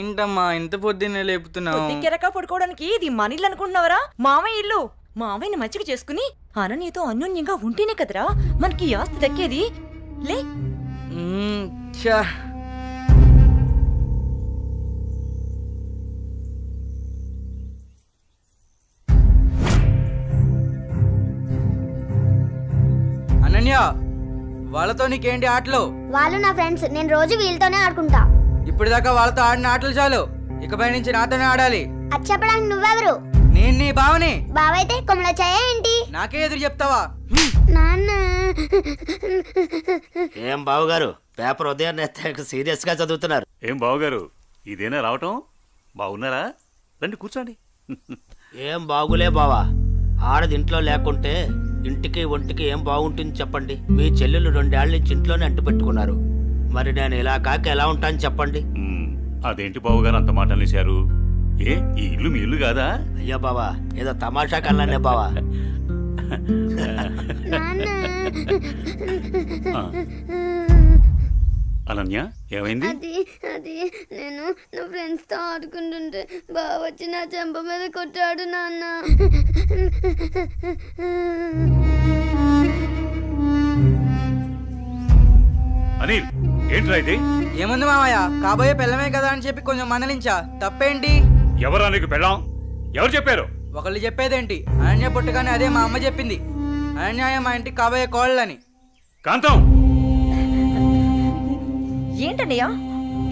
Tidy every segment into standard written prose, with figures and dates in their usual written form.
ఏంటమ్మా ఇంత పొద్దున్నే లేపుతున్నావు? కెరక పడుకోవడానికి ఇది మన ఇల్లు అనుకుంటున్నావరా? మామయ్య ఇల్లు. మామయ్యని మంచిగా చేసుకుని అననీతో అన్యోన్యంగా ఉంటేనే కదరా మనకి ఈ ఆస్తి దక్కేది. లే. ఛా. అనన్య, వాళ్ళతో నీకేంటి ఆటలు? వాళ్ళు నా ఫ్రెండ్స్, నేను రోజు వీళ్ళతోనే ఆడుకుంటా. ఇప్పటిదాకా వాళ్ళతో ఆడిన ఆటలు చాలు, ఇకపై నుంచి నాతోనే ఆడాలి. అది చెప్పడానికి నువ్వెవరు? నేను నీ బావని. బావైతే కొమ్మల చాయ ఏంటి? నాకే ఎదురు చెప్తావా? నాన్న. ఏం బావగారు, పేపర్ ఉదయాన్నే సీరియస్ గా చదువుతున్నారు? ఏం బావగారు, ఇదేనా రావటం? బాగున్నారా? రండి కూర్చోండి. ఏం బాగులే బావా, ఆడది ఇంట్లో లేకుంటే ఇంటికి ఒంటికి ఏం బాగుంటుంది చెప్పండి. మీ చెల్లెలు 2 ఏళ్ల నుంచి ఇంట్లోనే అంటు పెట్టుకున్నారు. మరి నేను ఇలా కాక ఎలా ఉంటాను చెప్పండి. అదేంటి బావగారు అంత మాట అనేశారు? ఏ, ఈ ఇల్లు మీ ఇల్లు కాదా? అయ్యో బావా, ఏదో తమాషా కల్లానే బావా. అనన్య, ఏమైంది? అది నేను నా ఫ్రెండ్స్ తో ఆడుకుంటుంటే బావ వచ్చి నా చెంప మీద కొట్టాడు నాన్న. అనిల్, ఏంట్రా ఇది? ఏముంది మామయ్య, కాబోయే పిల్లమే కదా అని చెప్పి కొంచెం మందలించా. తప్పేంటి? ఎవరా నీకు పెళ్ళాం? ఎవరు చెప్పారు? ఒకళ్ళు చెప్పేదేంటి, అనన్య పుట్టగానే అదే మా అమ్మ చెప్పింది. అనన్య మా ఇంటికి కాబోయే కోళ్ళని. కాంతం, ఏంటన్నయ్యా?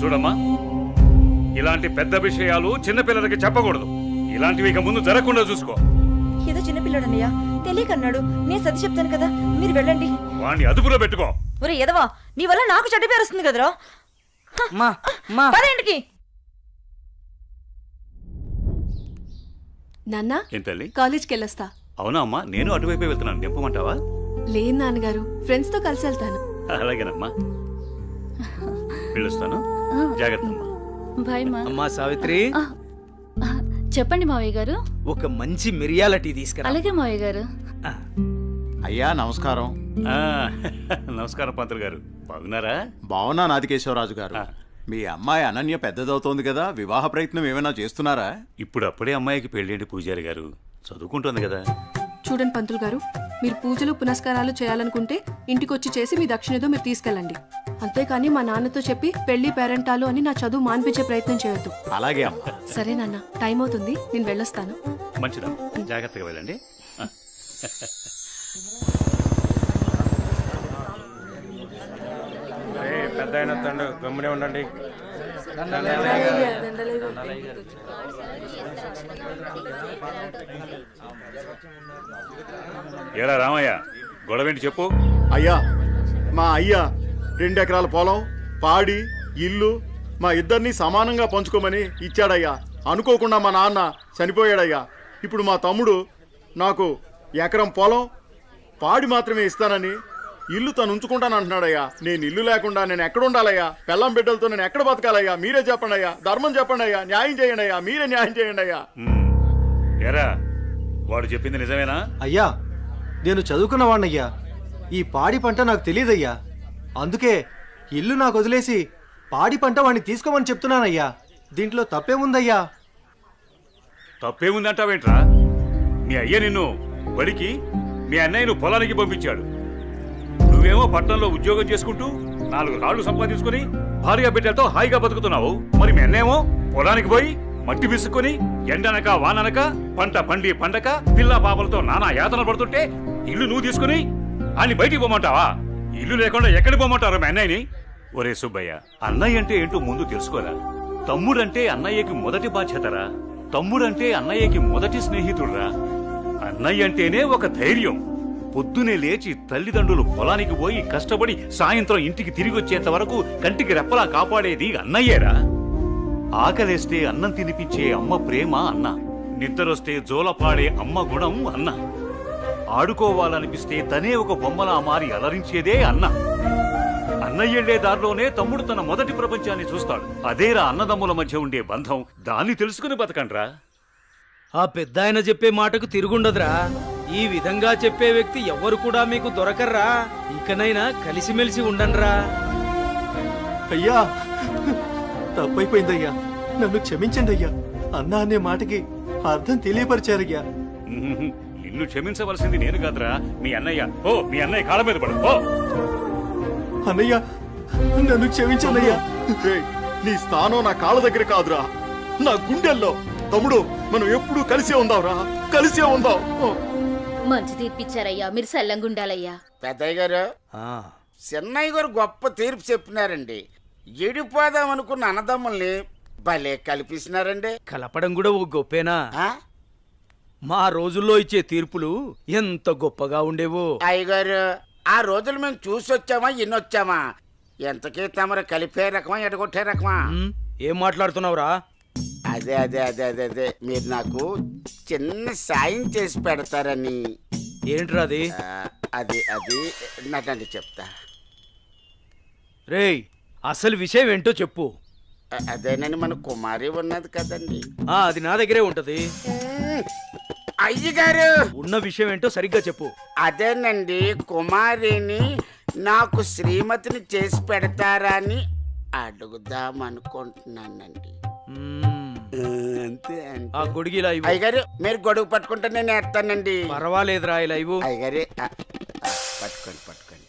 చూడమ్మా, ఇలాంటి పెద్ద విషయాలు చిన్నపిల్లలకి చెప్పకూడదు. ఇలాంటివి ఇక ముందు జరగకుండా చూసుకో. ఏదో చిన్నపిల్లడన్నయ్యా, తెలియకన్నాడు. నేను సర్ది చెప్తాను కదా, మీరు వెళ్ళండి. వాణ్ణి అదుపులో పెట్టుకో. ఒరే ఎదవా, నీ వల్ల నాకు చెడ్డ పేరు వస్తుంది కదరా. పదేంటికి నాన్నా, ఏం తల్లి? కాలేజ్కి వెళ్ళొస్తా. అవునా అమ్మా, నేను అటువైపే వెళ్తున్నాను. నింపమంటావా? లేదు నాన్నగారు, ఫ్రెండ్స్ తో కలిసి వెళ్తాను. అలాగేనమ్మా, వెళ్ళొస్తాను. జాగ్రత్త అమ్మా. బాయ్ మా. అమ్మా సావిత్రి, చెప్పండి మావయ్య గారు. ఒక మంచి మిరియాల టీ తీసుకురా. అలాగే మావయ్య గారు. అయ్యా నమస్కారం. ఆ, నమస్కారం పంతులు గారు, బాగున్నారా? బాగున్నా నాదికేశ్వరరాజు గారు. మీ అమ్మాయి అనన్య పెద్దదవుతోంది కదా, వివాహ ప్రయత్నం ఏమైనా చేస్తున్నారా? ఇప్పుడు అప్పుడే అమ్మాయికి పెళ్ళేంటి పూజారి గారు, చదువుకుంటుంది కదా. చూడండి పంతులు గారు, మీరు పూజలు పునస్కారాలు చేయాలనుకుంటే ఇంటికొచ్చి చేసి మీ దక్షిణతో మీరు తీసుకెళ్ళండి. అంతేకాని మా నాన్నతో చెప్పి పెళ్లి పేరెంటాలు అని నా చదువు మాన్పించే ప్రయత్నం చేయొద్దు. అలాగే అమ్మా. సరే నాన్న, టైం అవుతుంది, నేను వెళ్ళొస్తాను. మంచిదమ్మా, జాగ్రత్తగా వెళ్ళండి. పెద్ద అయిన తండ్రి గమ్మునే ఉండండి. ఏరా రామయ్య, గొడవేంటి చెప్పు. అయ్యా, మా అయ్యా 2 ఎకరాల పొలం, పాడి, ఇల్లు మా ఇద్దరిని సమానంగా పంచుకోమని ఇచ్చాడయ్యా. అనుకోకుండా మా నాన్న చనిపోయాడయ్యా. ఇప్పుడు మా తమ్ముడు నాకు ఎకరం పొలం, పాడి మాత్రమే ఇస్తానని ఇల్లు తను ఉంచుకుంటానంటున్నాడయ్యా. నేను ఇల్లు లేకుండా నేను ఎక్కడ ఉండాలయ్యా? పెళ్ళం బిడ్డలతో నేను ఎక్కడ బతకాలయ్యా? మీరే చెప్పండి అయ్యా, ధర్మం చెప్పండి అయ్యా, న్యాయం చేయండి అయ్యా, మీరే న్యాయం చేయండి అయ్యా. ఏరా, వాడు చెప్పింది నిజమేనా? అయ్యా, నేను చదువుకున్నవాణ్ణయ్యా. ఈ పాడి పంట నాకు తెలియదయ్యా. అందుకే ఇల్లు నాకు వదిలేసి పాడి పంట వాడిని తీసుకోమని చెప్తున్నానయ్యా. దీంట్లో తప్పేముందయ్యా? తప్పేముందంటావేంట్రా? మీ అయ్య నిన్ను బడికి, మీ అన్నయ్యను పొలానికి పంపించాడు. నువ్వేమో పట్టణంలో ఉద్యోగం చేసుకుంటూ 4 రాళ్లు సంపాదించుకుని భార్య బిడ్డలతో హాయిగా బతుకుతున్నావు. మరి మీ అన్నేమో పొలానికి పోయి మట్టి విసుక్కుని ఎండనక వాననక పంట పండి పండక పిల్ల పాపలతో నానా యాతన పడుతుంటే ఇల్లు నువ్వు తీసుకుని అని బయటికి పోమంటావా? ఇల్లు లేకుండా ఎక్కడికి పోమంటారు మీ అన్నయ్యని? ఒరే సుబ్బయ్య, అన్నయ్య అంటే ఏంటో ముందు తెలుసుకోరా. తమ్ముడంటే అన్నయ్యకి మొదటి బాధ్యతరా. తమ్ముడంటే అన్నయ్యకి మొదటి స్నేహితుడురా. అన్నయ్య అంటేనే ఒక ధైర్యం. పొద్దునే లేచి తల్లిదండ్రులు పొలానికి పోయి కష్టపడి సాయంత్రం ఇంటికి తిరిగి వచ్చేంత వరకు కంటికి రెప్పలా కాపాడేది అన్నయ్యేరా. ఆకలేస్తే అన్నం తినిపించే అమ్మ ప్రేమ అన్న, నిద్రొస్తే జోలపాడే అమ్మ గుణం అన్న, ఆడుకోవాలనిపిస్తే తనే ఒక బొమ్మలా మారి అలరించేదే అన్న. అన్నయ్యెళ్లే దారిలోనే తమ్ముడు తన మొదటి ప్రపంచాన్ని చూస్తాడు. అదేరా అన్నదమ్ముల మధ్య ఉండే బంధం. దాన్ని తెలుసుకుని బతకండ్రా. ఆ పెద్ద ఆయన చెప్పే మాటకు తిరుగుండదురా. ఈ విధంగా చెప్పే వ్యక్తి ఎవ్వరు కూడా మీకు దొరకర్రా. ఇకనైనా కలిసిమెలిసి ఉండండిరా. అయ్యా, తప్పైపోయిందయ్యా. నన్ను క్షమించండి అయ్యా. అన్నా అనే మాటకి అర్థం తెలియపరిచారయ్యా. నిన్ను క్షమించవలసింది నేను కాదురా, మీ అన్నయ్య. ఓ మీ అన్నయ్య కాళ్ళ మీద పడు. ఓ అన్నయ్య, నన్ను క్షమించండి అయ్యా. రేయ్, నీ స్థానం నా కాళ్ళ దగ్గర కాదురా, నా గుండెల్లో. తమ్ముడు, మనం ఎప్పుడూ కలిసే ఉందాంరా, కలిసే ఉందాం. మంచి తీర్పిచ్చారయ్యా, మీరు సల్లంగుండాలయ్యా. పెద్దయ్య గారు, చిన్నయ్య గారు గొప్ప తీర్పు చెప్పినారండి. ఎడిపోదాం అనుకున్న అన్నదమ్ముల్ని భలే కల్పిస్తున్నారండి. కలపడం కూడా ఓ గొప్పేనా? ఆ? మా రోజుల్లో ఇచ్చే తీర్పులు ఎంత గొప్పగా ఉండేవో. అయ్యగారు, ఆ రోజులు మేము చూసొచ్చామా ఎన్నొచ్చామా? ఎంతకీ తమరు కలిపే రకమా ఎడగొట్టే రకమా? ఏం మాట్లాడుతున్నావురా? అదే అదే అదే అదే అదే మీరు నాకు చిన్న సాయం చేసి పెడతారని. ఏంట్రా అది? అది అది నటండి చెప్తా. రేయ్, అసలు విషయం ఏంటో చెప్పు. అదేనని మన కుమారి ఉన్నది కదండి. అది నా దగ్గరే ఉంటది. అయ్యగారు, ఉన్న విషయం ఏంటో సరిగ్గా చెప్పు. అదేనండి, కుమారిని నాకు శ్రీమతిని చేసి పెడతారా అని అడుగుదాం అనుకుంటున్నానండి. అంతే ఆ గొడుగు ఇలా ఇవ్వు. అయ్యగారు, మీరు గొడుగు పట్టుకుంటే నేను వేస్తానండి. పర్వాలేదురా, ఇలా ఇవ్వు. అయ్యగారి పట్టుకోండి పట్టుకోండి.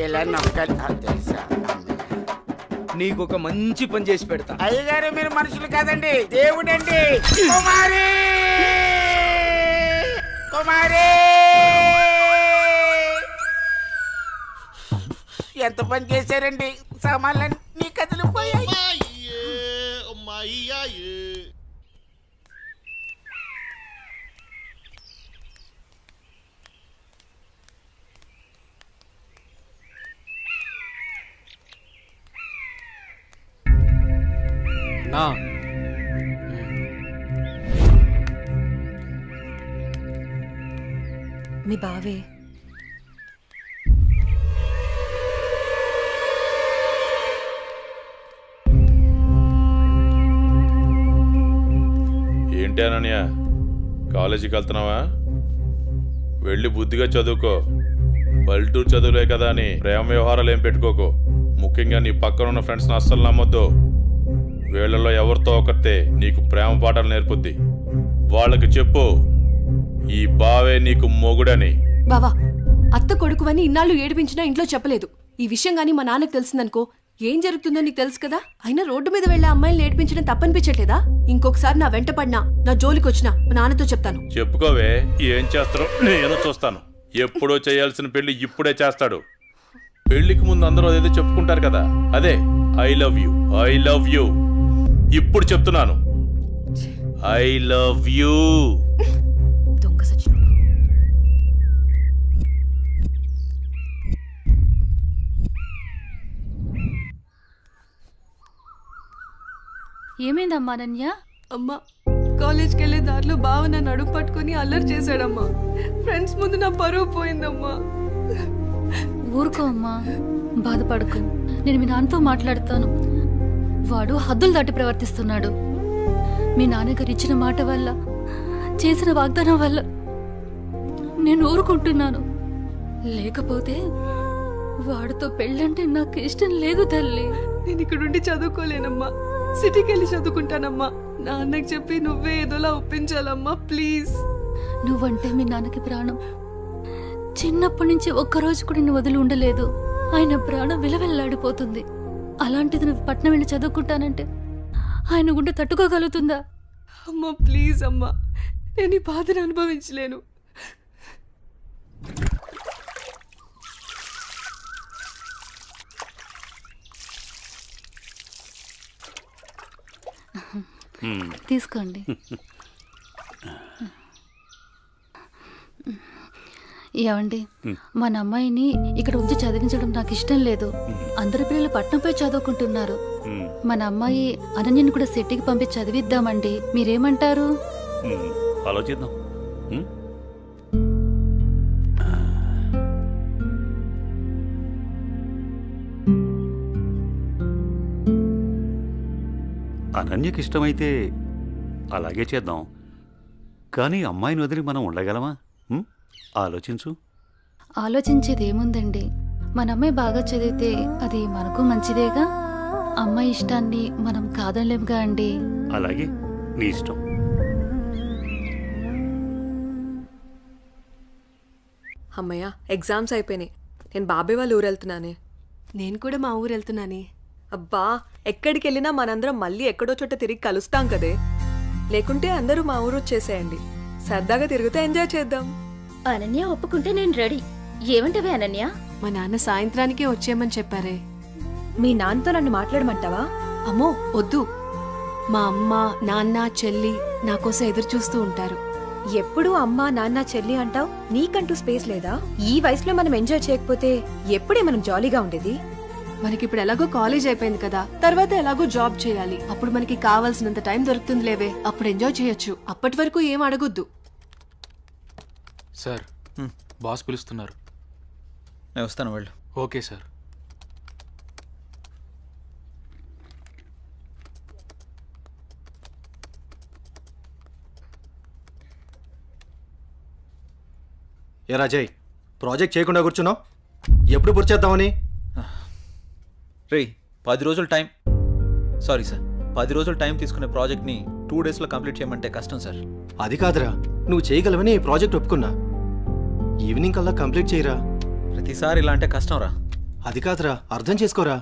ఇలా నమ్మకాలి తెలుసా? నీకొక మంచి పని చేసి పెడతా. అయ్యగారు, మీరు మనుషులు కాదండి, దేవుడండి. కుమారి, కుమారి, ఎంత పని చేశారండి, సామాన్లన్నీ కదిలిపోయాయి. నా మీ బావే ఏంటి అనన్య, కాలేజీకి వెళ్తున్నావా? వెళ్ళి బుద్ధిగా చదువుకో. పల్లెటూరు చదువులే కదా అని ప్రేమ వ్యవహారాలు ఏం పెట్టుకోకు. ముఖ్యంగా నీ పక్కన ఉన్న ఫ్రెండ్స్ని అస్సలు నమ్మొద్దు. వీళ్ళలో ఎవరితో ఒకరితే నీకు ప్రేమ పాఠాలు నేర్పుద్ది. వాళ్ళకి చెప్పు, ఈ బావే నీకు మొగుడని. బావా, అత్త కొడుకువని ఇన్నాళ్ళు ఏడిపించినా ఇంట్లో చెప్పలేదు. ఈ విషయం గానీ మా నాన్నకు తెలిసిందనుకో ఏం జరుగుతుందో నీకు తెలుసు కదా. అయినా రోడ్డు మీద వెళ్లే అమ్మాయిని ఏడిపించడం తప్పనిపించట్లేదా? ఇంకొకసారి నా వెంట పడినా, నా జోలికి వచ్చినా మా నాన్నతో చెప్తాను. చెప్పుకోవే, ఏం చేస్తారో నేను చూస్తాను. ఎప్పుడో చేయాల్సిన పెళ్లి ఇప్పుడే చేస్తాడు. పెళ్లికి ముందు అందరూ అదేదో చెప్పుకుంటారు కదా, అదే I love you, I love you. ఇప్పుడు చెప్తున్నాను, ఐ లవ్ యూ. దొంగ సచిన. ఏమైందమ్మా అనన్య? అమ్మా, కాలేజ్కి వెళ్లే దారిలో బావ నన్ను అడుగు పట్టుకుని అల్లరి చేశాడమ్మా. ఫ్రెండ్స్ ముందు నా పరువు పోయిందమ్మా. ఊరుకో అమ్మా, బాధపడకు. నేను మీ నాన్నతో మాట్లాడతాను. వాడు హద్దులు దాటి ప్రవర్తిస్తున్నాడు. మీ నాన్నగారు ఇచ్చిన మాట వల్ల, చేసిన వాగ్దానం వల్ల నేను ఊరుకుంటున్నాను. లేకపోతే వాడితో పెళ్ళంటే నాకు ఇష్టం లేదు తల్లి. నేను ఇక్కడుండి చదువుకోలేనమ్మా, సిటీకి వెళ్ళి చదువుకుంటానమ్మా. నాన్నకి చెప్పి నువ్వే ఏదోలా ఒప్పించాలమ్మా, ప్లీజ్. నువ్వంటే మీ నాన్నకి ప్రాణం. చిన్నప్పటి నుంచి ఒక్కరోజు కూడా నేను వదిలి ఉండలేదు. ఆయన ప్రాణం విలవెల్లాడిపోతుంది. అలాంటిది నువ్వు పట్నం వెళ్ళి చదువుకుంటానంటే ఆయన గుండె తట్టుకోగలుగుతుందా? అమ్మా ప్లీజ్ అమ్మా, నేను ఈ బాధను అనుభవించలేను. తీసుకోండి. ఏమండి, మన అమ్మాయిని ఇక్కడ ఉంచి చదివించడం నాకు ఇష్టం లేదు. అందరి పిల్లలు పట్నంపై చదువుకుంటున్నారు. మన అమ్మాయి అనన్యని కూడా సిటీకి పంపించి చదివిద్దామండి. మీరేమంటారు? ఆలోచిద్దాం. అనన్యకి ఇష్టమైతే అలాగే చేద్దాం. కానీ అమ్మాయిని వదిలి మనం ఉండగలమా? ఆలోచించు. ఆలోచించేది ఏముందండి, మన అమ్మాయి బాగా చదివితే అది మనకు మంచిదేగా. అమ్మాయి ఇష్టాన్ని మనం కాదనలేముగా అండి. అలాగే నీ ఇష్టం. అమ్మయ్య, ఎగ్జామ్స్ అయిపోయినాయి. నేను బాబాయ్ వాళ్ళ ఊరు వెళ్తున్నానే. నేను కూడా మా ఊరు వెళ్తున్నానే. అబ్బా, ఎక్కడికి వెళ్ళినా మనందరం మళ్ళీ ఎక్కడో చోట తిరిగి కలుస్తాం కదే. లేకుంటే అందరూ మా ఊరు వచ్చేసేయండి. సరదాగా తిరుగుతూ ఎంజాయ్ చేద్దాం. అనన్య ఒప్పుకుంటే నేను రెడీ. ఏమంటవే అనన్య? మా నాన్న సాయంత్రానికే వచ్చేయమని చెప్పారే. మీ నాన్నతో నన్ను మాట్లాడమంటావా? అమ్మో వద్దు. మా అమ్మ నాన్న చెల్లి నా కోసం ఎదురు చూస్తూ ఉంటారు. ఎప్పుడూ అమ్మా నాన్న చెల్లి అంటావు. నీకంటూ స్పేస్ లేదా? ఈ వయసులో మనం ఎంజాయ్ చేయకపోతే ఎప్పుడే మనం జాలీగా ఉండేది? మనకిప్పుడు ఎలాగో కాలేజ్ అయిపోయింది కదా, తర్వాత ఎలాగో జాబ్ చేయాలి. అప్పుడు మనకి కావాల్సినంత టైం దొరుకుతుంది లేవే, అప్పుడు ఎంజాయ్ చేయొచ్చు. అప్పటి వరకు ఏం అడగొద్దు. సార్ బాస్ పిలుస్తున్నారు. నేను వస్తాను వెళ్ళు. Okay sir. ఏ రాజయ్, ప్రాజెక్ట్ చేయకుండా కూర్చున్నావు? ఎప్పుడు పూర్తి చేద్దామని? రేయ్ 10 రోజులు టైం, సారీ సార్ 10 రోజులు టైం తీసుకునే ప్రాజెక్ట్ని 2 డేస్లో కంప్లీట్ చేయమంటే కష్టం సార్. అది కాదురా, నువ్వు చేయగలవని ఈ ప్రాజెక్ట్ ఒప్పుకున్నా. ఈవినింగ్ కల్లా కంప్లీట్ చేయరా. ప్రతిసారి ఇలా అంటే కష్టం రా. అది కాదురా, అర్థం చేసుకోరా.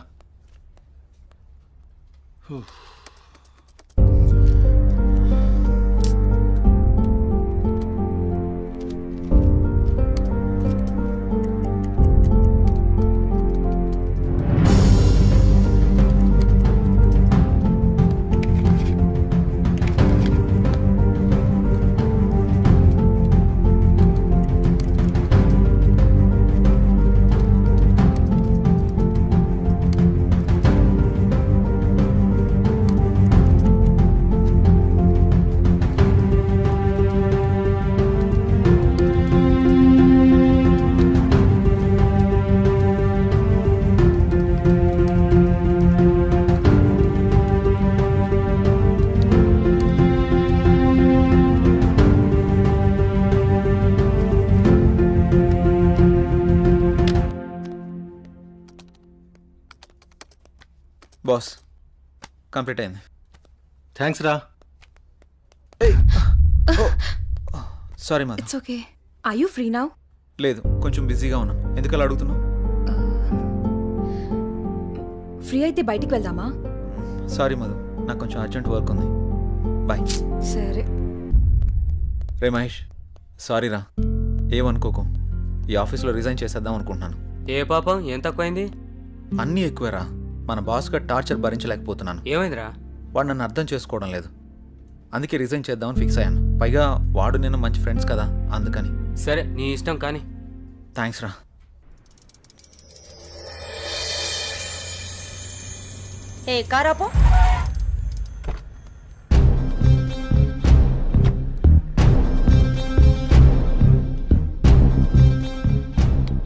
బాస్ కంప్లీట్ అయింది. థ్యాంక్స్ రా. Sorry Madhav. It's okay. Are you free now? లేదు, కొంచెం బిజీగా ఉన్నాను. ఎందుకలా అడుగుతున్నావు? ఫ్రీ అయితే బయటికి వెళ్దామా? సారీ మధు, నాకు కొంచెం అర్జెంట్ వర్క్ ఉంది. బాయ్. సరే. రే మహేష్, సారీ రా, ఏమనుకోకు. ఈ ఆఫీస్లో రిజైన్ చేసేద్దాం అనుకుంటున్నాను. ఏ పాపం, ఏం తక్కువైంది? అన్నీ ఎక్కువేరా. మన బాస్గా టార్చర్ భరించలేకపోతున్నాను. ఏమైందిరా? వాడు నన్ను అర్థం చేసుకోవడం లేదు. అందుకే రిజైన్ చేద్దామని ఫిక్స్ అయ్యాను. పైగా వాడు నేను మంచి ఫ్రెండ్స్ కదా, అందుకని. సరే నీ ఇష్టం కానీ. థ్యాంక్స్ రా. ఏ కారాపో.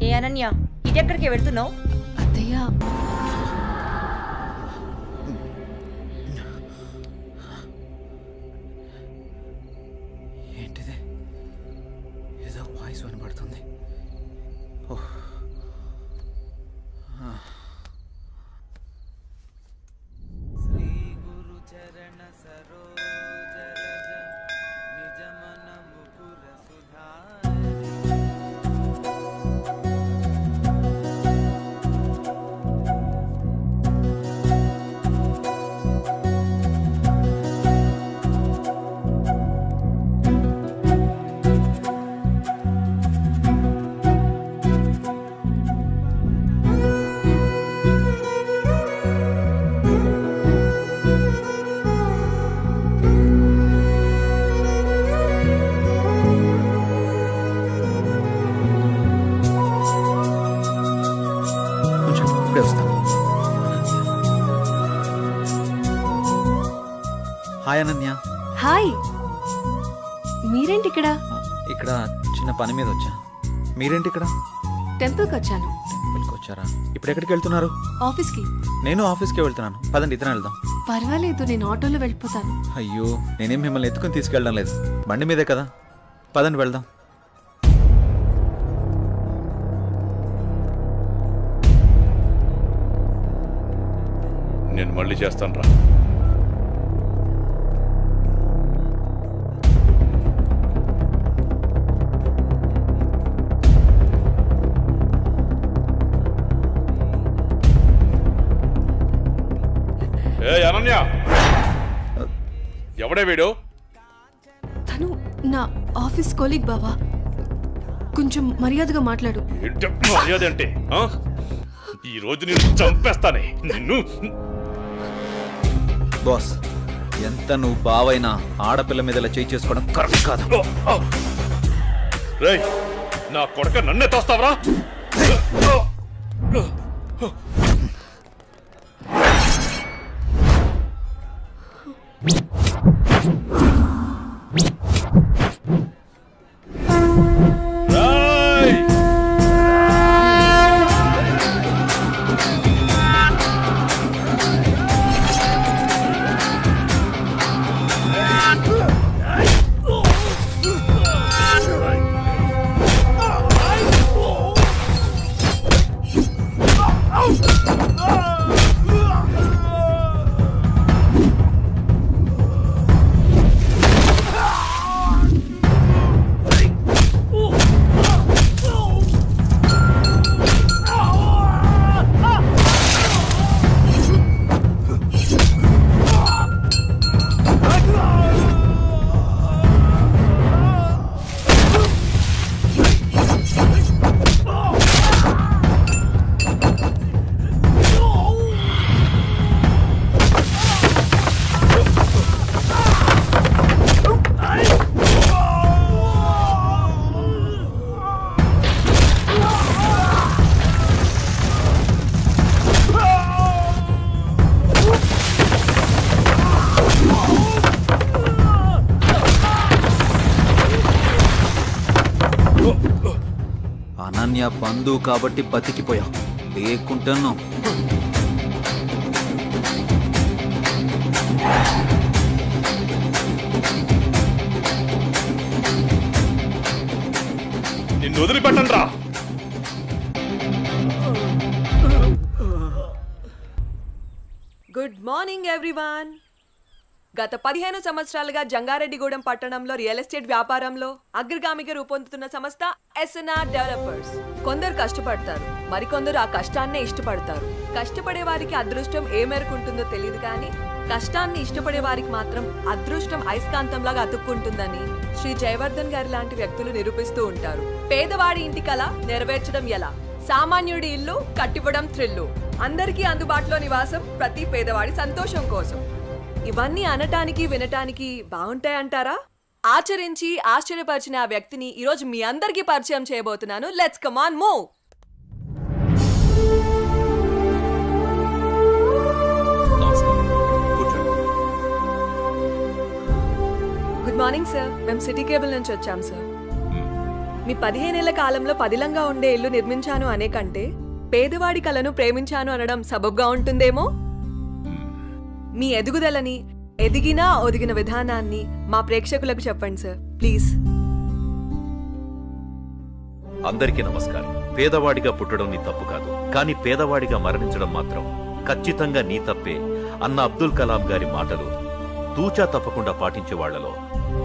ఏ అనన్య, ఇటెక్కడికి వెళ్తున్నావు? అత్తయ్య, ఏంటిది? ఏదో వాయిస్ వినబడుతుంది. ఓహ్. శ్రీ గురు చరణ సరోజరజ నిజమన ముకుర ఇప్పుడే వస్తాను. హాయ్ అనన్య. హాయ్. మీరేంటి ఇక్కడ? ఇక్కడ చిన్న పని మీద వచ్చా. మీరేంటి ఇక్కడ? టెంపుల్కి వచ్చాను. టెంపుల్కి వచ్చారా? ఇప్పుడు ఎక్కడికి వెళ్తున్నారు? ఆఫీస్కి. నేను ఆఫీస్కి వెళ్తున్నాను. పదండి, ఇద్దరం వెళ్దాం. పర్వాలేదు, నేను ఆటోలో వెళ్ళిపోతాను. అయ్యో, నేనేం మిమ్మల్ని ఎత్తుకుని తీసుకెళ్ళడం లేదు, బండి మీదే కదా. పదండి వెళ్దాం. నేను మళ్ళీ చేస్తాను రా. ఏ అనన్య, ఎవడే వీడు? తను నా ఆఫీస్ కొలీగ్ బావా. కొంచెం మర్యాదగా మాట్లాడు. ఏంటి మర్యాద అంటే? ఆ? ఈ రోజు నేను చంపేస్తానే నిన్ను. బాస్, ఎంత నువ్వు బావైనా ఆడపిల్ల మీద ఇలా చేయి చేసుకోవడం కరెక్ట్ కాదు. రేయ్, నా కొడక నన్నే తోస్తావరా? అనన్య బంధువు కాబట్టి బతికిపోయాం, లేకుంటాను. నిన్ను వదిలిపెట్టను రా. Good morning everyone. గత 15 సంవత్సరాలుగా జంగారెడ్డిగూడెం పట్టణంలో రియల్ ఎస్టేట్ వ్యాపారంలో అగ్రగామిగా రూపొందుతున్న సంస్థ ఎస్ఎన్ఆర్ డెవలపర్స్. కొందరు కష్టపడతారు, మరికొందరు ఆ కష్టాన్నే ఇష్టపడతారు. కష్టపడే వారికి అదృష్టం ఏ మేరకు ఉంటుందో తెలియదు, కానీ కష్టాన్ని ఇష్టపడే వారికి మాత్రం అదృష్టం అయస్కాంతంలాగా అతుక్కుంటుందని శ్రీ జయవర్ధన్ గారి లాంటి వ్యక్తులు నిరూపిస్తూ ఉంటారు. పేదవాడి ఇంటి కల నెరవేర్చడం ఎలా, సామాన్యుడి ఇల్లు కట్టివ్వడం థ్రిల్లు, అందరికీ అందుబాటులో నివాసం ప్రతి పేదవాడి సంతోషం కోసం. ఇవన్నీ అనటానికి వినటానికి బాగుంటాయంటారా? ఆచరించి ఆశ్చర్యపరిచిన ఆ వ్యక్తిని ఈరోజు మీ అందరికీ పరిచయం చేయబోతున్నాను. Let's come on move. Good morning sir. మేము సిటీ కేబుల్ నుంచి వచ్చాం సార్. మీ 15 ఏళ్ల కాలంలో పదిలంగా ఉండే ఇల్లు నిర్మించాను అనే కంటే పేదవాడి కలను ప్రేమించాను అనడం సబబ్గా ఉంటుందేమో. మీ ఎదుగుదలని, ఎదిగినా ఒదిగిన విధానాన్ని మా ప్రేక్షకులకు చెప్పండి సార్ ప్లీజ్. అందరికీ నమస్కారం. పేదవాడిగా పుట్టడం నీ తప్పు కాదు, కానీ పేదవాడిగా మరణించడం మాత్రం ఖచ్చితంగా నీ తప్పే అన్న అబ్దుల్ కలాం గారి మాటలు తూచా తప్పకుండా పాటించే వాళ్లలో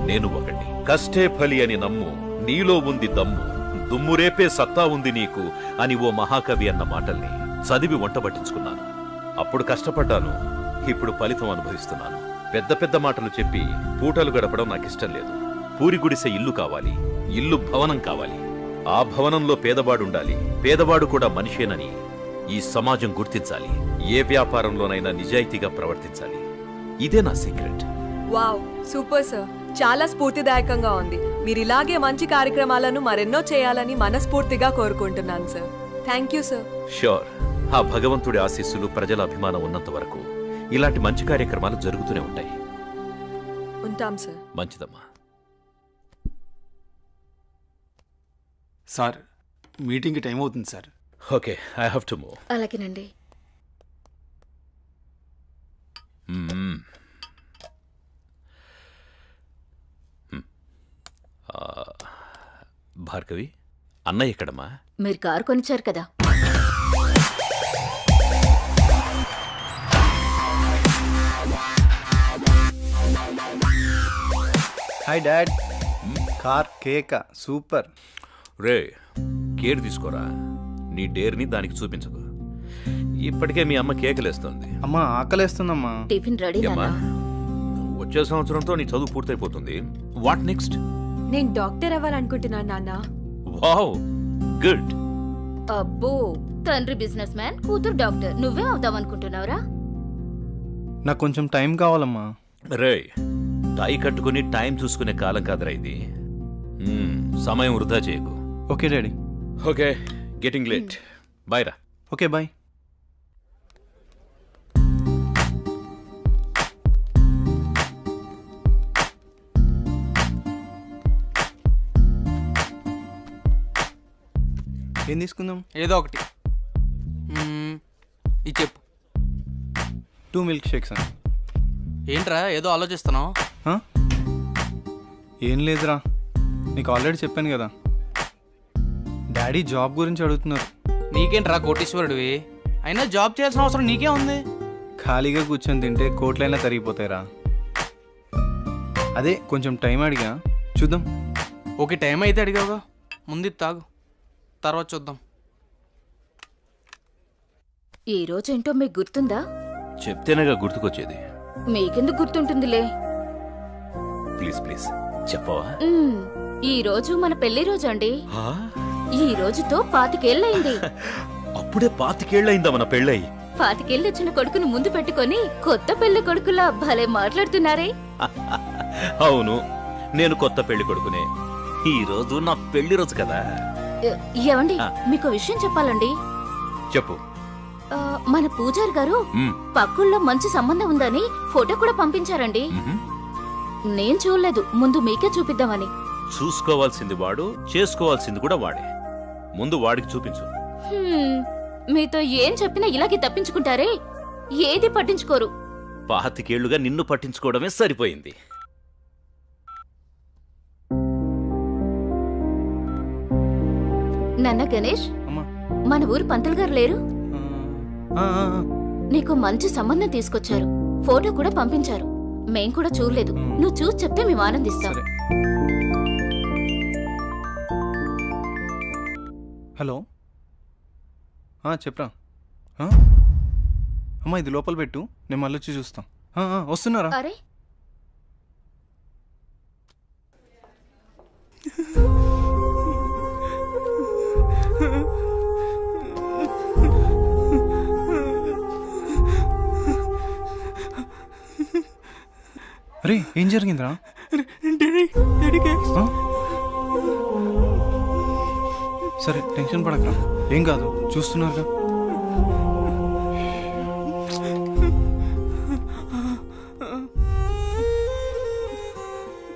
నేను ఒకటి. కష్టే ఫలి అని నమ్ము, నీలో ఉంది దమ్ము, దుమ్మురేపే సత్తా ఉంది నీకు అని ఓ మహాకవి అన్న మాటల్ని చదివి వంటబట్టించుకున్నాను. అప్పుడు కష్టపడ్డాను, ఇప్పుడు ఫలితం అనుభవిస్తున్నాను. పెద్ద పెద్ద మాటలు చెప్పి పూటలు గడపడం నాకిష్టం లేదు. పూరి గుడిసె ఇల్లు కావాలి, ఇల్లు భవనం కావాలి, ఆ భవనంలో పేదవాడుండాలి, పేదవాడు కూడా మనిషేనని ఈ సమాజం గుర్తించాలి. ఏ వ్యాపారంలోనైనా నిజాయితీగా ప్రవర్తించాలి. ఇదే నా సీక్రెట్. Wow, super sir. చాలా స్ఫూర్తిదాయకంగా ఉంది. మీరు ఇలాగే మంచి కార్యక్రమాలను మరెన్నో చేయాలని మనస్ఫూర్తిగా కోరుకుంటున్నాను sir. Thank you sir. Sure. ఆ భగవంతుడి ఆశీస్సులు, ప్రజల అభిమానం ఉన్నంత వరకు ఇలాంటి మంచి కార్యక్రమాలు జరుగుతూనే ఉంటాయి. ఉంటాం సార్. మంచిదమ్మా. సార్, మీటింగ్కి టైం అవుతుంది sir. Okay, I have to move. అలాగేనండి. భార్గవి, అన్నయ్య ఎక్కడమ్మా? మీరు కారు కొనిచ్చారు కదా. Hi dad. కార్ కేక సూపర్. రే కేర్ తీసుకోరా, నీ డేర్ని దానికి చూపించకు. ఇప్పటికే మీ అమ్మ కేకలేస్తోంది. అమ్మా ఆకలేస్తుందమ్మా. టిఫిన్ రెడీ ఏమ్మా, వచ్చే సంవత్సరంతో నీ చదువు పూర్తయిపోతుంది. What next? నేను డాక్టర్ అవ్వాలనుకుంటున్నాను నాన్న. Wow, good. అబ్బో, తండ్రి బిజినెస్ మ్యాన్, కూతురు డాక్టర్. నువ్వే అవుదామనుకుంటున్నావురా? నాకు కొంచెం టైం కావాలమ్మా. రే టై కట్టుకుని టైం చూసుకునే కాలం కాదురా ఇది. సమయం వృధా చేయకు. Okay daddy. Okay, getting late. Bye రా. Okay bye. ఏం తీసుకుందాం? ఏదో ఒకటి. ఇది చెప్పు. 2 మిల్క్ షేక్స్ అని. ఏంట్రా ఏదో ఆలోచిస్తున్నావు? ఏం లేదురా, నీకు ఆల్రెడీ చెప్పాను కదా. డాడీ జాబ్ గురించి అడుగుతున్నారు. నీకేంట్రా కోటీశ్వరుడివి, అయినా జాబ్ చేయాల్సిన అవసరం నీకే ఉంది. ఖాళీగా కూర్చొని తింటే కోట్లైనా తరిగిపోతాయిరా. అదే కొంచెం టైం అడిగా, చూద్దాం. ఓకే, టైం అయితే అడిగావుగా, ముందు తాగు, తర్వాత చూద్దాం. ఈ రోజేంటో మీకు గుర్తుందా? చెప్తేనేగా గుర్తుకొచ్చేది. మీకెందుకు గుర్తుంటుందిలే. ప్లీజ్ ప్లీజ్ చెప్పవా? ఈ రోజు మన పెళ్లి రోజు అండి. ఈ రోజుతో 25 ఏళ్ళయింది. అప్పుడే 25 ఏళ్ళయిందా మన పెళ్ళయి? 25 ఏళ్ళు వచ్చిన కొడుకును ముందు పెట్టుకొని కొత్త పెళ్లి కొడుకులా భలే మాట్లాడుతున్నారే. అవును, నేను కొత్త పెళ్లి కొడుకునే. ఈ రోజు నా పెళ్లి రోజు కదా. ఏమండి, మీకు విషయం చెప్పాలండి. చెప్పు. మన పూజారి గారు పక్కుల్లో మంచి సంబంధం ఉందని ఫోటో కూడా పంపించారండి. నేను చూడలేదు, ముందు మీకే చూపిద్దామని. చూసుకోవాల్సింది వాడు, చేసుకోవాల్సింది కూడా వాడే. ముందు వాడికి చూపించు. మీతో ఏం చెప్పినా ఇలాగే తప్పించుకుంటారే, ఏది పట్టించుకోరు. 25 ఏళ్లుగా నిన్ను పట్టించుకోవడమే సరిపోయింది. నాన్న గణేష్, మన ఊరు పంతులు గారు లేరు? నీకు మంచి సంబంధం తీసుకొచ్చారు, ఫోటో కూడా పంపించారు. మేం కూడా చూడలేదు, నువ్వు చూసి చెప్తే మేము ఆనందిస్తాం. హలో, చెప్పరా. అమ్మా ఇది లోపల పెట్టు, నేను మళ్ళీ వచ్చి చూస్తాం. వస్తున్నారా? అరే అరే ఏం జరిగిందిరా? సరే టెన్షన్ పడకరా, ఏం కాదు, చూస్తున్నారుగా.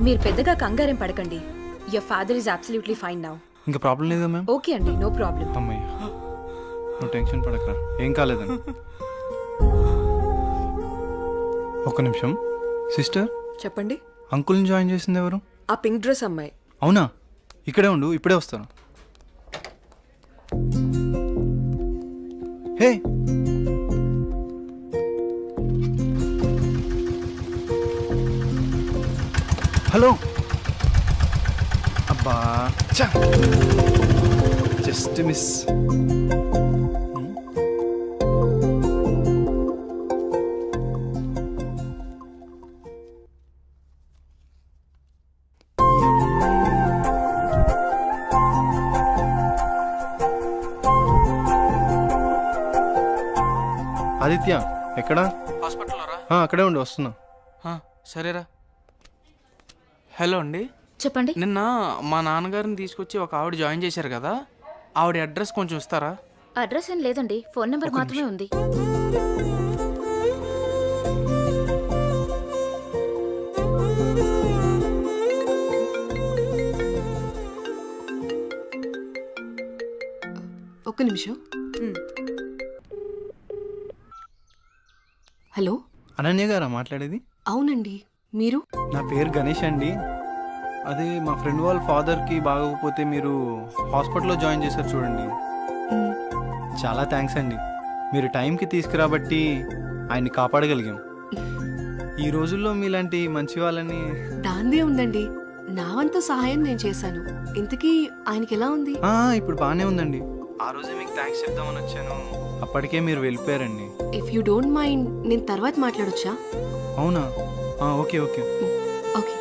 మీరు పెద్దగా కంగారేం పడకండి. Your father is absolutely fine now. ఇంకా ప్రాబ్లం లేదా మ్యామ్? ఓకే అండి, నో ప్రాబ్లం. అమ్మయ్య, నువ్వు టెన్షన్ పడకరా, ఏం కాలేదని. ఒక్క నిమిషం. సిస్టర్ చెప్పండి. అంకుల్ని జాయిన్ చేసింది ఎవరు? ఆ పింక్ డ్రెస్ అమ్మాయి. అవునా? ఇక్కడే ఉండు, ఇప్పుడే వస్తాను. హే, హలో. అబ్బా జస్ట్ మిస్. ఆదిత్య ఎక్కడా? హాస్పిటల్లో రా. అక్కడే ఉండి వస్తున్నా. సరేరా. హలో అండి, చెప్పండి. నిన్న మా నాన్నగారిని తీసుకొచ్చి ఒక ఆవిడ జాయిన్ చేశారు కదా, ఆవిడ అడ్రస్ కొంచెం ఇస్తారా? అడ్రస్ ఏం లేదండి, ఫోన్ నెంబర్ మాత్రమే ఉంది. ఒక్క నిమిషం. హలో, అనన్య గారా మాట్లాడేది? అవునండి, మీరు? నా పేరు గణేష్ అండి. అదే మా ఫ్రెండ్ వాళ్ళ ఫాదర్కి బాగోకపోతే మీరు హాస్పిటల్లో జాయిన్ చేశారు చూడండి. చాలా థ్యాంక్స్ అండి, మీరు టైంకి తీసుకురాబట్టి ఆయన్ని కాపాడగలిగాం. ఈ రోజుల్లో మీలాంటి మంచి వాళ్ళని. దాందే ఉందండి, నా వంతు సహాయం నేను చేశాను. ఇంతకీ ఆయనకి ఎలా ఉంది? ఇప్పుడు బాగానే ఉందండి. ఆ రోజే మీకు థ్యాంక్స్ చెప్దామని వచ్చాను, అప్పటికే మీరు వెళ్ళిపోయారండి. ఇఫ్ యూ డోంట్ మైండ్ నేను తర్వాత మాట్లాడొచ్చా? అవునా? Okay okay. ఓకే.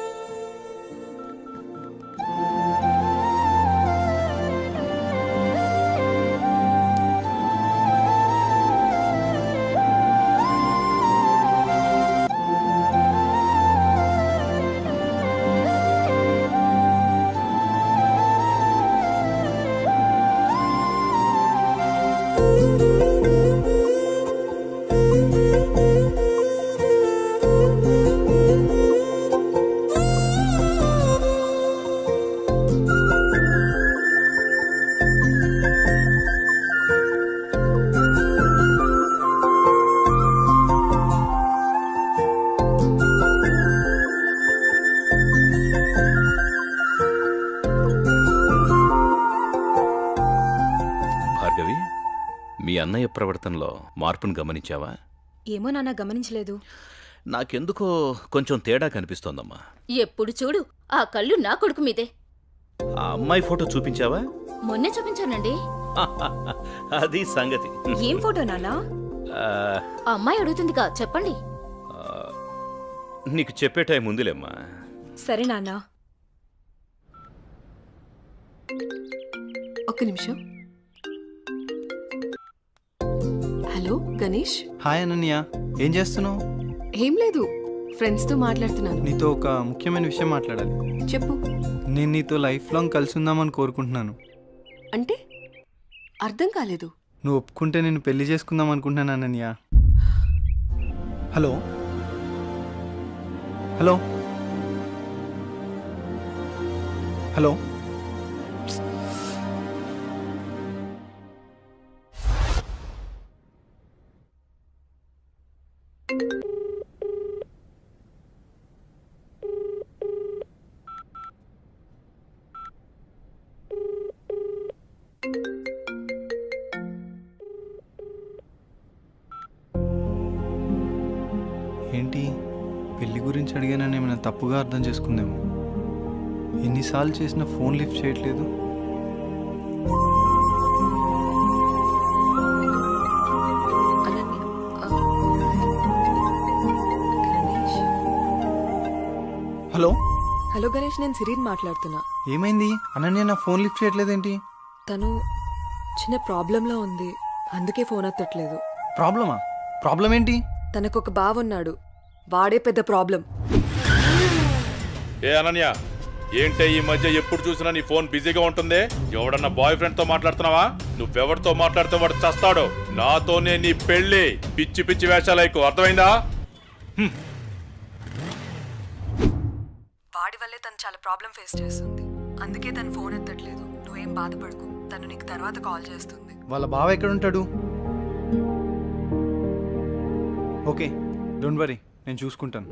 భార్గవి, మీ అన్నయ్య ప్రవర్తనలో మార్పును గమనించావా? ఏమో నాన్న, గమనించలేదు. నాకెందుకో కొంచెం తేడా కనిపిస్తోందమ్మా. ఎప్పుడు చూడు ఆ కళ్ళు నా కొడుకు మీదే. ఆ అమ్మాయి ఫోటో చూపించావా? మొన్నే చూపించానండి. అది సంగతి. ఏం ఫోటో నాన్నా? ఆ, ఆ అమ్మాయి అడుగుతుందిగా, చెప్పండి. నీకు చెప్పే టైం ఉందిలేమ్మా. సరే నాన్నా. ఒక్క నిమిషం. హలో గణేష్. హాయ్ అనన్య, ఏం చేస్తున్నావు? ఏం లేదు, ఫ్రెండ్స్తో మాట్లాడుతున్నాను. నీతో ఒక ముఖ్యమైన విషయం మాట్లాడాలి. చెప్పు. నేను నీతో లైఫ్ లాంగ్ కలిసి ఉందామని కోరుకుంటున్నాను. అంటే అర్థం కాలేదు. నువ్వు ఒప్పుకుంటే నేను పెళ్లి చేసుకుందాం అనుకుంటున్నాను అనన్య. Hello hello hello. ఏంటి, పెళ్లి గురించి అడిగానని ఏమైనా తప్పుగా అర్థం చేసుకుందేమో. ఎన్నిసార్లు చేసినా ఫోన్ లిఫ్ట్ చేయట్లేదు. హలో హలో గణేష్, నేను సిరీన్ మాట్లాడుతున్నా. ఏమైంది? అనన్య నా ఫోన్ లిఫ్ట్ చేయట్లేదేంటి? తను చిన్న ప్రాబ్లంలో ఉంది, అందుకే ఫోన్ ఎత్తట్లేదు. ప్రాబ్లమా? ప్రాబ్లం ఏంటి? తనకొక బావున్నాడు, వాడే పెద్ద ప్రాబ్లం. ఏ అనన్య, ఏంటే ఈ మధ్య ఎప్పుడు చూసినా నీ ఫోన్ బిజీగా ఉంటుంది? ఎవడన్నా బాయ్ ఫ్రెండ్ తో మాట్లాడుతున్నావా? నువ్వెవరితో మాట్లాడితే వాడు చస్తాడు. నాతోనే నీ పెళ్లి. పిచ్చి పిచ్చి వేషాలైకు, అర్థమైందా? వాడి వల్లే తను చాలా ప్రాబ్లం ఫేస్ చేస్తుంది, అందుకే తను ఫోన్ ఎత్తట్లేదు. నువ్వేం బాధపడకు, తను నీకు తర్వాత కాల్ చేస్తుంది. వాళ్ళ బావ ఎక్కడుంటాడు? ఓకే, డోంట్ వరీ, నేను చూసుకుంటాను.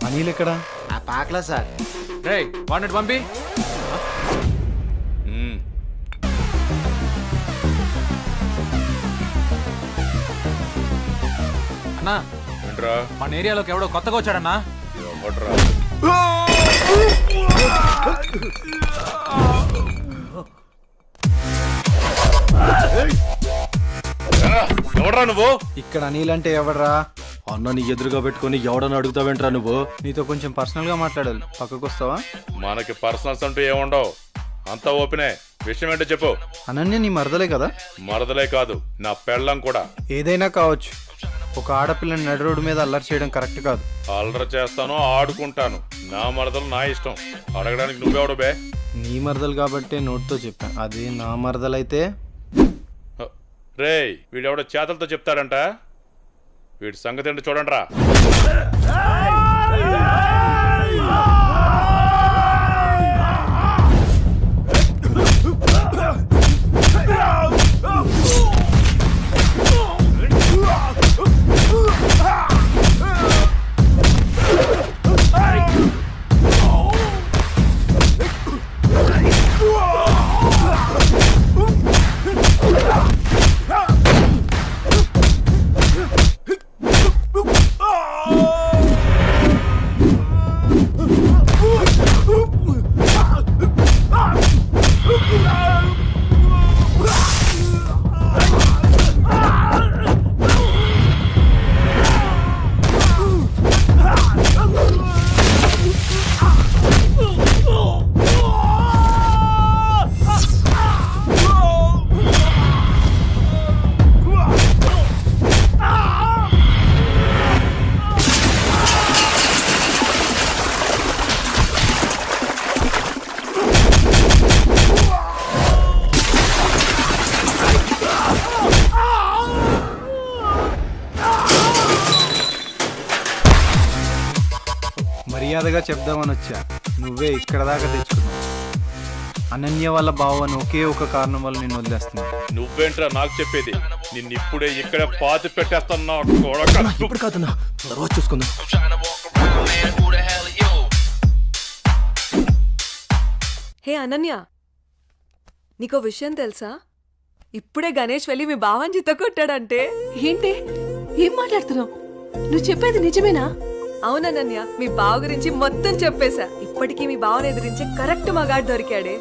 అనిల్ ఎక్కడా? ఆ పాకలా సార్. రే వాడిని పంపి. అన్నా, ఏంట్రా? మన ఏరియాలోకి ఎవడో కొత్తగా వచ్చాడన్నా. ఎవడ్రా? ఎవడ్రా నువ్వు? ఇక్కడ అనిల్ అంటే ఎవడ్రా? అన్న నీ ఎదురుగా పెట్టుకొని ఎవడని అడుగుతావేంట్రా నువ్వు? నీతో కొంచెం పర్సనల్ గా మాట్లాడాలి, పక్కకు వస్తావా? మనకి పర్సనల్స్ అంటూ ఏముండవు, అంతా ఓపెనే. విషయం ఏంటో చెప్పు. అనన్య నీ మరదలే కదా? మరదలే కాదు, నా పెళ్ళం కూడా. ఏదైనా కావచ్చు, ఒక ఆడపిల్లని నడి రోడ్డు మీద అల్లరి చేయడం కరెక్ట్ కాదు. అల్లరి చేస్తాను, ఆడుకుంటాను. నా మరదలు నా ఇష్టం, అడగడానికి నువ్వెవడు బే? నీ మరదలు కాబట్టే నోటితో చెప్పాను, అదే నా మరదలైతే. రేయ్, వీడెవడో చేతలతో చెప్తాడంట. వీడి సంగతి ఏంటో చూడండి రా. మర్యాదగా చెప్దామని వచ్చా, నువ్వే ఇక్కడ దాకా తెచ్చుకున్నావు. అనన్య వాళ్ళ బావ అని ఒకే ఒక కారణం వల్ల నేను వదిలేస్తున్నా. నువ్వేంట్రా నాకు చెప్పేది? నిన్నిప్పుడే ఇక్కడ పాతి పెట్టేస్తున్నా. ఇప్పుడు కాదన్నా, తర్వాత చూసుకుందాం. హే అనన్య, నీకో విషయం తెలుసా? ఇప్పుడే గణేష్ వెళ్ళి మీ బావని చిత్త కొట్టాడంటే. ఏంటి? ఏం మాట్లాడుతున్నావు? నువ్వు చెప్పేది నిజమేనా? అవునన్నయ్య, మీ బావ గురించి మొత్తం చెప్పేశా. ఇప్పటికీ మీ బావని ఎదిరించే కరెక్ట్ మగాడు దొరికాడే.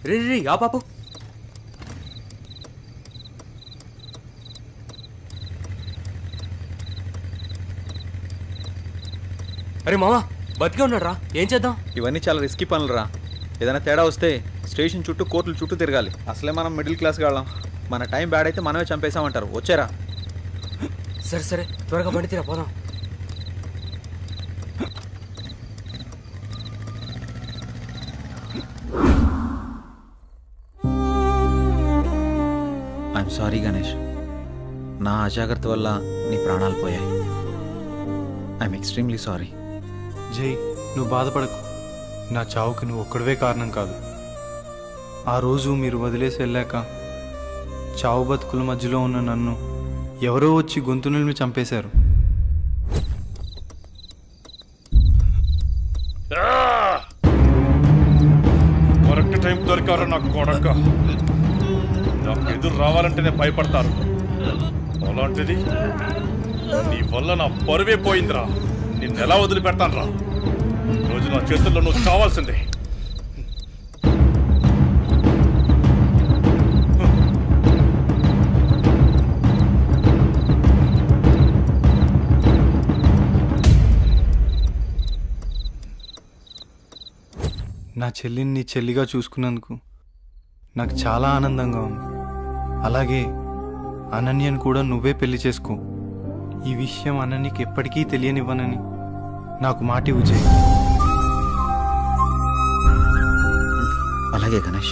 రే ఆ పాపు, అరే మామా బతికే ఉన్నాడ్రా, ఏం చేద్దాం? ఇవన్నీ చాలా రిస్కీ పనులురా. ఏదైనా తేడా వస్తే స్టేషన్ చుట్టూ కోర్టుల చుట్టూ తిరగాలి. అసలే మనం మిడిల్ క్లాస్ వాళ్ళం. మన టైం బ్యాడ్ అయితే మనమే చంపేశామంటారు. వచ్చారా? సరే సరే, త్వరగా బండి తీరా పోదాం. ఐఎమ్ సారీ గణేష్, నా అజాగ్రత్త వల్ల నీ ప్రాణాలు పోయాయి. I'm extremely sorry. జై, నువ్వు బాధపడకు. నా చావుకి నువ్వు ఒక్కడవే కారణం కాదు. ఆ రోజు మీరు వదిలేసి వెళ్ళాక చావు బతుకుల మధ్యలో ఉన్న నన్ను ఎవరో వచ్చి గొంతు నిలిమి చంపేశారు. కరెక్ట్ టైం దొరికారు నా కొడక. నాకు ఎదురు రావాలంటేనే భయపడతారు. అలాంటిది నీ వల్ల నా పరువే పోయిందిరా. నిన్నెలా వదిలిపెడతాను రా? రోజు నా చేతుల్లో నువ్వు చావాల్సిందే. నా చెల్లిని నీ చెల్లిగా చూసుకున్నందుకు నాకు చాలా ఆనందంగా ఉంది. అలాగే అనన్యను కూడా నువ్వే పెళ్లి చేసుకో. ఈ విషయం అనన్యకి ఎప్పటికీ తెలియనివ్వనని నాకు మాట ఇవ్వు జై. అలాగే గణేష్.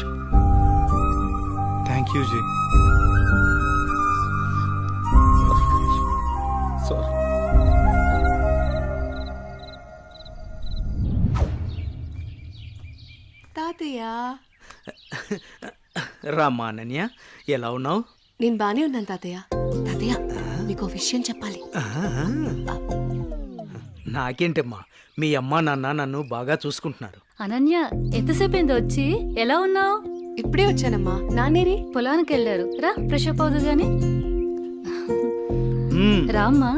థ్యాంక్ యూ జై. సారీ. తాతయ్య, రామ్మా అనన్య, ఎలా ఉన్నావు? నేను బానే ఉన్నాను తాతయ్య. తాతయ్య, మీకు విషయం చెప్పాలి. నాకేంటమ్మా, మీ అమ్మ నాన్న నన్ను బాగా చూసుకుంటున్నారు. అనన్య, ఎంతసేపు అయింది వచ్చి? ఎలా ఉన్నావు? ఇప్పుడే వచ్చానమ్మా. నానేరి పొలానికి వెళ్ళారు. రా, ఫ్రెష్ అప్ అవుదు గాని. మ్మ్. రామ్మా.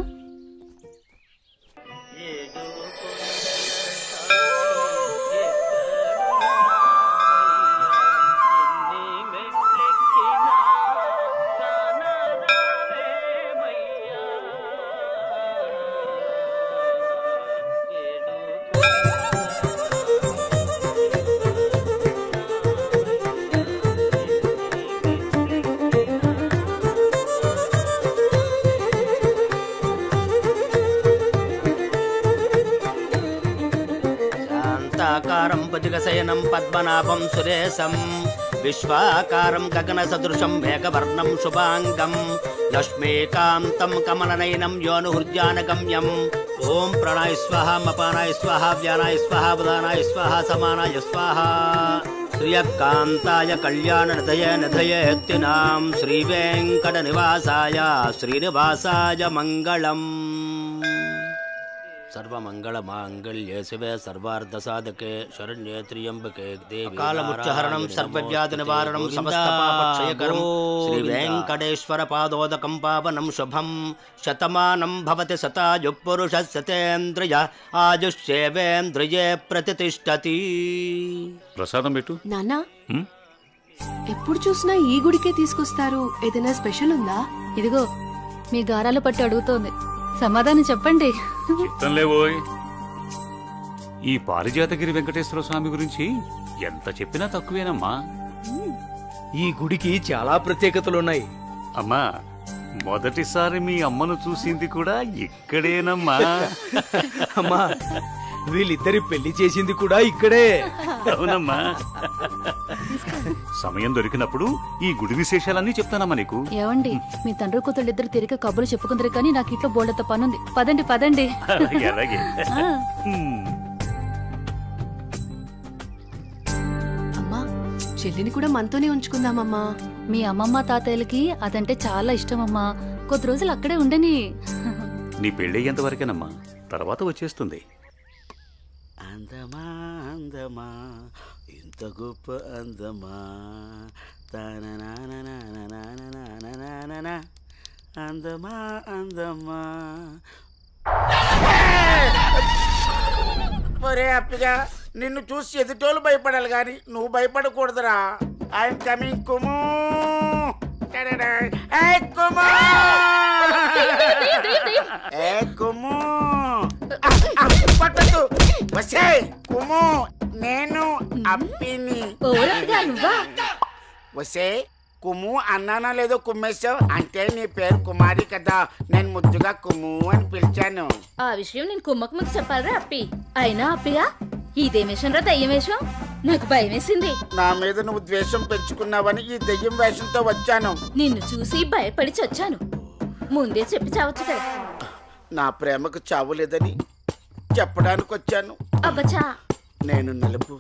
శాంతాకారం భుజగశయనం పద్మనాభం సురేశం విశ్వాకారం గగన సదృశం మేఘవర్ణం శుభాంగం లక్ష్మీకాంతం కమలనయనం యోనుహృద్యానగమ్యం. ఓం ప్రాణాయ స్వాహ, మపానాయ స్వాహ, వ్యానాయ స్వాహ, బుధానాయ స్వాహ, సమానాయ స్వాహ. శ్రియకాంతాయ కళ్యాణ నిధయేత్తినాం శ్రీవేంకట నివాసాయ శ్రీనివాసాయ మంగళం. సర్వమంగళ మాంగళ్యే శివే సర్వార్థ సాధకే శరణ్యే త్ర్యంబకే దేవి కాలముచ్చహరణం సర్వవ్యాధి నివారణం సమస్త పాపక్షయకరం శ్రీ వెంకటేశ్వర పాదోదకం పావనం శుభం. శతమానం భవతి శతాయు పురుష శతేంద్రియ ఆయుష్యేవేంద్రియే ప్రతిష్టతి. ప్రసాదం పెట్టు. నాన్న, ఎప్పుడు చూసినా ఈ గుడికే తీసుకొస్తారు. ఏదైనా స్పెషల్ ఉందా? ఇదిగో మీ గారాల పట్టి అడుగుతోంది, సమాధానం చెప్పండి. చిత్తంలేవోయ్. ఈ పారిజాతగిరి వెంకటేశ్వర స్వామి గురించి ఎంత చెప్పినా తక్కువేనమ్మా. ఈ గుడికి చాలా ప్రత్యేకతలున్నాయి. అమ్మా, మొదటిసారి మీ అమ్మను చూసింది కూడా ఇక్కడేనమ్మా. అమ్మా వీళ్ళిద్దరి పెళ్లి చేసింది కూడా ఇక్కడే. అవునమ్మా. సమయం దొరికినప్పుడు ఈ గుడి విశేషాలన్నీ చెప్తానమ్మా నీకు. ఏవండి మీ తండ్రి కూతుళ్ళు ఇద్దరు తిరిగి కబుర్లు చెప్పుకుందరు కానీ నాకు ఇంట్లో బోల్డంత పనుంది. పదండి పదండి. అలాగే అలాగే. అమ్మా చెల్లిని కూడా మనతోనే ఉంచుకుందామమ్మా. మీ అమ్మమ్మ తాతయ్యలకి అదంటే చాలా ఇష్టం అమ్మా. కొద్ది రోజులు అక్కడే ఉండని. నీ పెళ్ళయ్యేంత వరకేనమ్మా, తర్వాత వచ్చేస్తుంది. అందమా అందమా ఇంత గొప్ప అందమా అందమా అందమా. ఒరే అప్పిగా, నిన్ను చూసి ఎదుటోళ్ళు భయపడాలి కానీ నువ్వు భయపడకూడదురా. I'm coming కుము. కుము పట్టద్దు. వసే కుము, నేను అప్పిని. వసే కుము అన్నానా లేదో కుమ్మేశావు అంటే నీ పేరు కుమారి కదా. నేను ముద్దుగా కుము అని పిలిచాను. ఆ విషయం నేను కుమ్మకు ముందు చెప్పాలరా అప్పి. అయినా అప్పిగా ఇదేం వేషం రా, దయ్యం వేషం. నాకు భయం వేసింది. నా మీద నువ్వు ద్వేషం పెంచుకున్నావని ఈ దెయ్యం వేషంతో వచ్చాను. నిన్ను చూసి భయపడి చచ్చాను. ముందే చెప్పి చావచ్చు కదా. నా ప్రేమకు చావు లేదని చెప్పడానికి వచ్చాను. అబ్బచా, నేను నలుపు,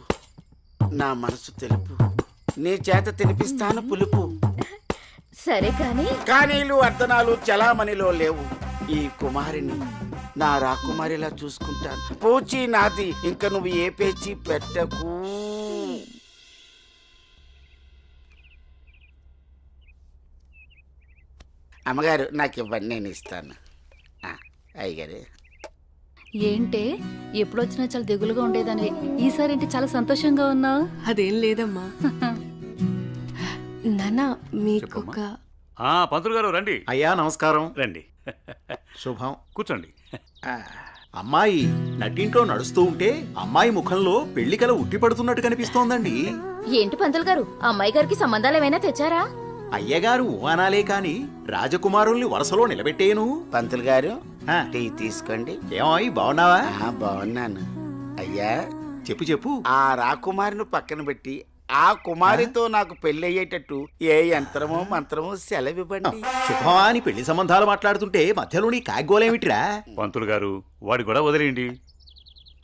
నా మనసు తెలుపు, నీ చేత తినిపిస్తాను పులుపు. సరే కానీ కానీలు అర్ధనాలు చలామణిలో లేవు. ఈ కుమారిని నా రాకుమారిలా చూసుకుంటాను. పూచి నాది, ఇంక నువ్వు ఏ పేచి పెట్టకు. అమ్మగారు నాకు ఇవ్వండి, నేను ఇస్తాను. అయ్యగారు ఏంటే ఎప్పుడొచ్చినా చాలా దిగులుగా ఉండేదాన్ని, ఈసారి ఏంటి చాలా సంతోషంగా ఉన్నావు? అదేం లేదమ్మా. నాన్న మీకొక పంతులు గారు రండి. అయ్యా నమస్కారం. రండి, శుభం. కూర్చోండి. అమ్మాయి నట్టింట్లో నడుస్తూ ఉంటే అమ్మాయి ముఖంలో పెళ్లికల ఉట్టిపడుతున్నట్టు కనిపిస్తోందండి. ఏంటి పంతులు గారు, అమ్మాయి గారికి సంబంధాలు ఏమైనా తెచ్చారా? అయ్యగారు ఊహనాలే కాని రాజకుమారుల్ని వరుసలో నిలబెట్టేను. పంతులు గారు టీ తీసుకోండి. ఏమాయి బాగున్నావా? బాగున్నాను. అయ్యా చెప్పు చెప్పు. ఆ రాకుమారిని పక్కన పెట్టి ఆ కుమారితో నాకు పెళ్లి అయ్యేటట్టు ఏ యంత్రమో మంత్రమో సెలవివ్వండి. శుభమా అని పెళ్లి సంబంధాలు మాట్లాడుతుంటే మధ్యలో నీ కాగ్గోలేమిట్రా? పంతులు గారు వాడి కూడా వదిలేయండి,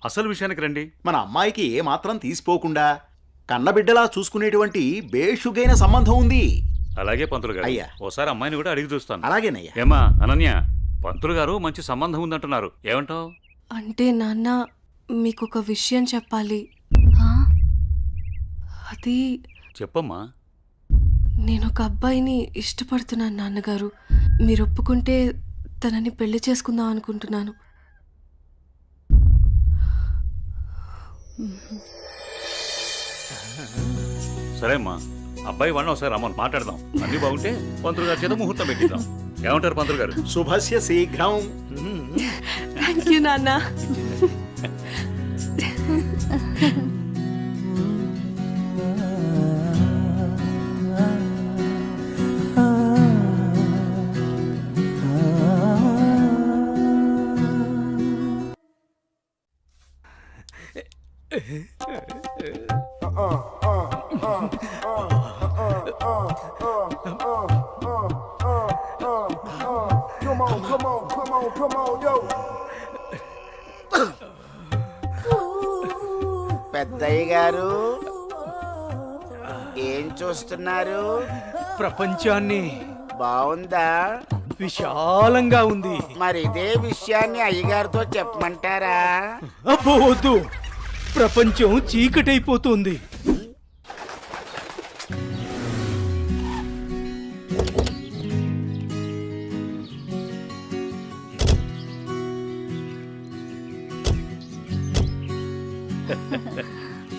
అసలు విషయానికి రండి. మన అమ్మాయికి ఏ మాత్రం తీసిపోకుండా కన్నబిడ్డలా చూసుకునేటువంటి బేషుగైన సంబంధం ఉంది. అలాగే పంతులు గారు, అయ్యా ఓసారి అమ్మాయిని కూడా అడిగి చూస్తాను. అలాగేనయ్యా. ఏమా అనన్య, పంతులు గారు మంచి సంబంధం ఉందంటున్నారు, ఏమంటావు? అంటే నాన్న మీకొక విషయం చెప్పాలి. అది చెప్పమ్మా. నేను ఒక అబ్బాయిని ఇష్టపడుతున్నాను నాన్నగారు. మీరు ఒప్పుకుంటే తనని పెళ్లి చేసుకుందాం అనుకుంటున్నాను. సరే అమ్మా, అబ్బాయి వాడిని ఒకసారి రమ్మని మాట్లాడదాం. అన్ని బాగుంటే పంతులు గారి చేత ముహూర్తం పెట్టిద్దాం. ఏమంటారు పంతులు గారు? శుభస్య శీఘ్రం. థ్యాంక్ యూ నాన్న. పెద్దయ్య గారు ఏం చూస్తున్నారు? ప్రపంచాన్ని. బాగుందా? విశాలంగా ఉంది. మరి ఇదే విషయాన్ని అయ్యగారితో చెప్పమంటారా? అబ్బో వద్దు, ప్రపంచం చీకటైపోతుంది.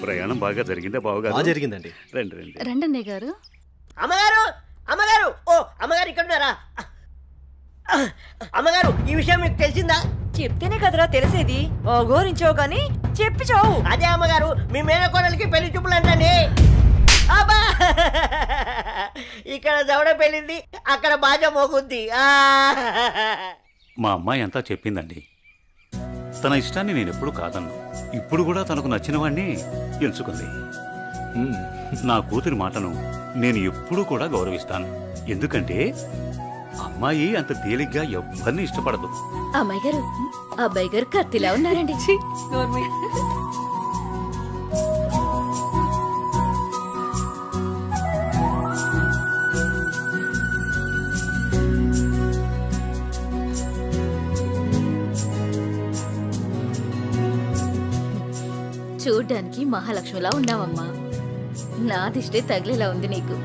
ప్రయాణం బాగా జరిగిందా బావగారు? జరిగిందండి. రండి రండి. రండన్నయ్య గారు. అమ్మగారు, అమ్మగారు, ఓ అమ్మగారు ఇక్కడ ఉన్నారా? అమ్మగారు, ఈ విషయం మీకు తెలిసిందా? చెప్తేనే కదరా తెలిసేది. ఓ గోరించావు గాని చెప్పి చావు. అదే అమ్మగారు, మీ మేనకోడలికి పెళ్లి చూపులు అంటండి. అబ్బా ఇక్కడ దవడ పెళ్ళింది, అక్కడ బాజ మోగుద్ది. మా అమ్మాయి అంతా చెప్పిందండి. తన ఇష్టాన్ని నేను ఎప్పుడు కాదన్ను. ఇప్పుడు కూడా తనకు నచ్చిన వాడిని ఎంచుకుంది. నా కూతురి మాటను నేను ఎప్పుడూ కూడా గౌరవిస్తాను. ఎందుకంటే అమ్మాయి అంత తేలిగ్గా ఎవ్వరిని ఇష్టపడదు. అమ్మాయి గారు, అబ్బాయి గారు కత్తిలా ఉన్నారండి. చూడ్డానికి మహాలక్ష్మిలా ఉన్నావమ్మా. నా దిష్టే తగిలేలా ఉంది నీకు.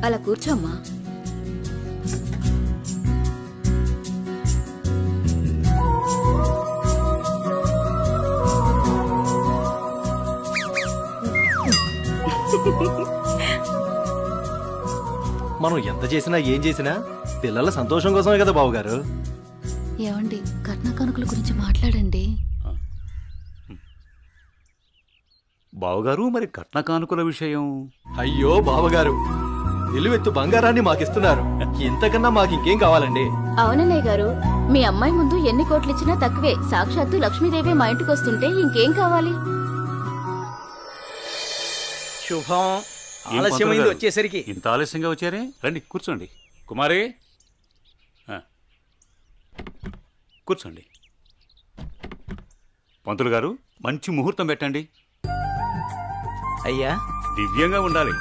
అలా కూర్చోమ్మా. మనం ఎంత చేసినా ఏం చేసినా పిల్లల సంతోషం కోసమే కదా బావగారు. ఏమండి, కట్న కానుకల గురించి మాట్లాడండి. బావగారు, మరి కట్న కానుకల విషయం? అయ్యో బావగారు, నిలువెత్తు బంగారాన్ని మాకిస్తున్నారు. ఇంతకన్నా మాకు ఇంకేం కావాలండి? అవునన్నయ్య గారు, మీ అమ్మాయి ముందు ఎన్ని కోట్లు ఇచ్చినా తక్కువే. సాక్షాత్తు లక్ష్మీదేవి మా ఇంటికి వస్తుంటే ఇంకేం కావాలి? శుభం. ఏం ఆలస్యమైంది పంతులు గారు? వచ్చేసరికి. ఇంత ఆలస్యంగా వచ్చారే? రండి కూర్చోండి. కుమారి, కూర్చోండి. పంతులు గారు, మంచి ముహూర్తం పెట్టండి. అయ్యా, దివ్యంగా ఉండాలి.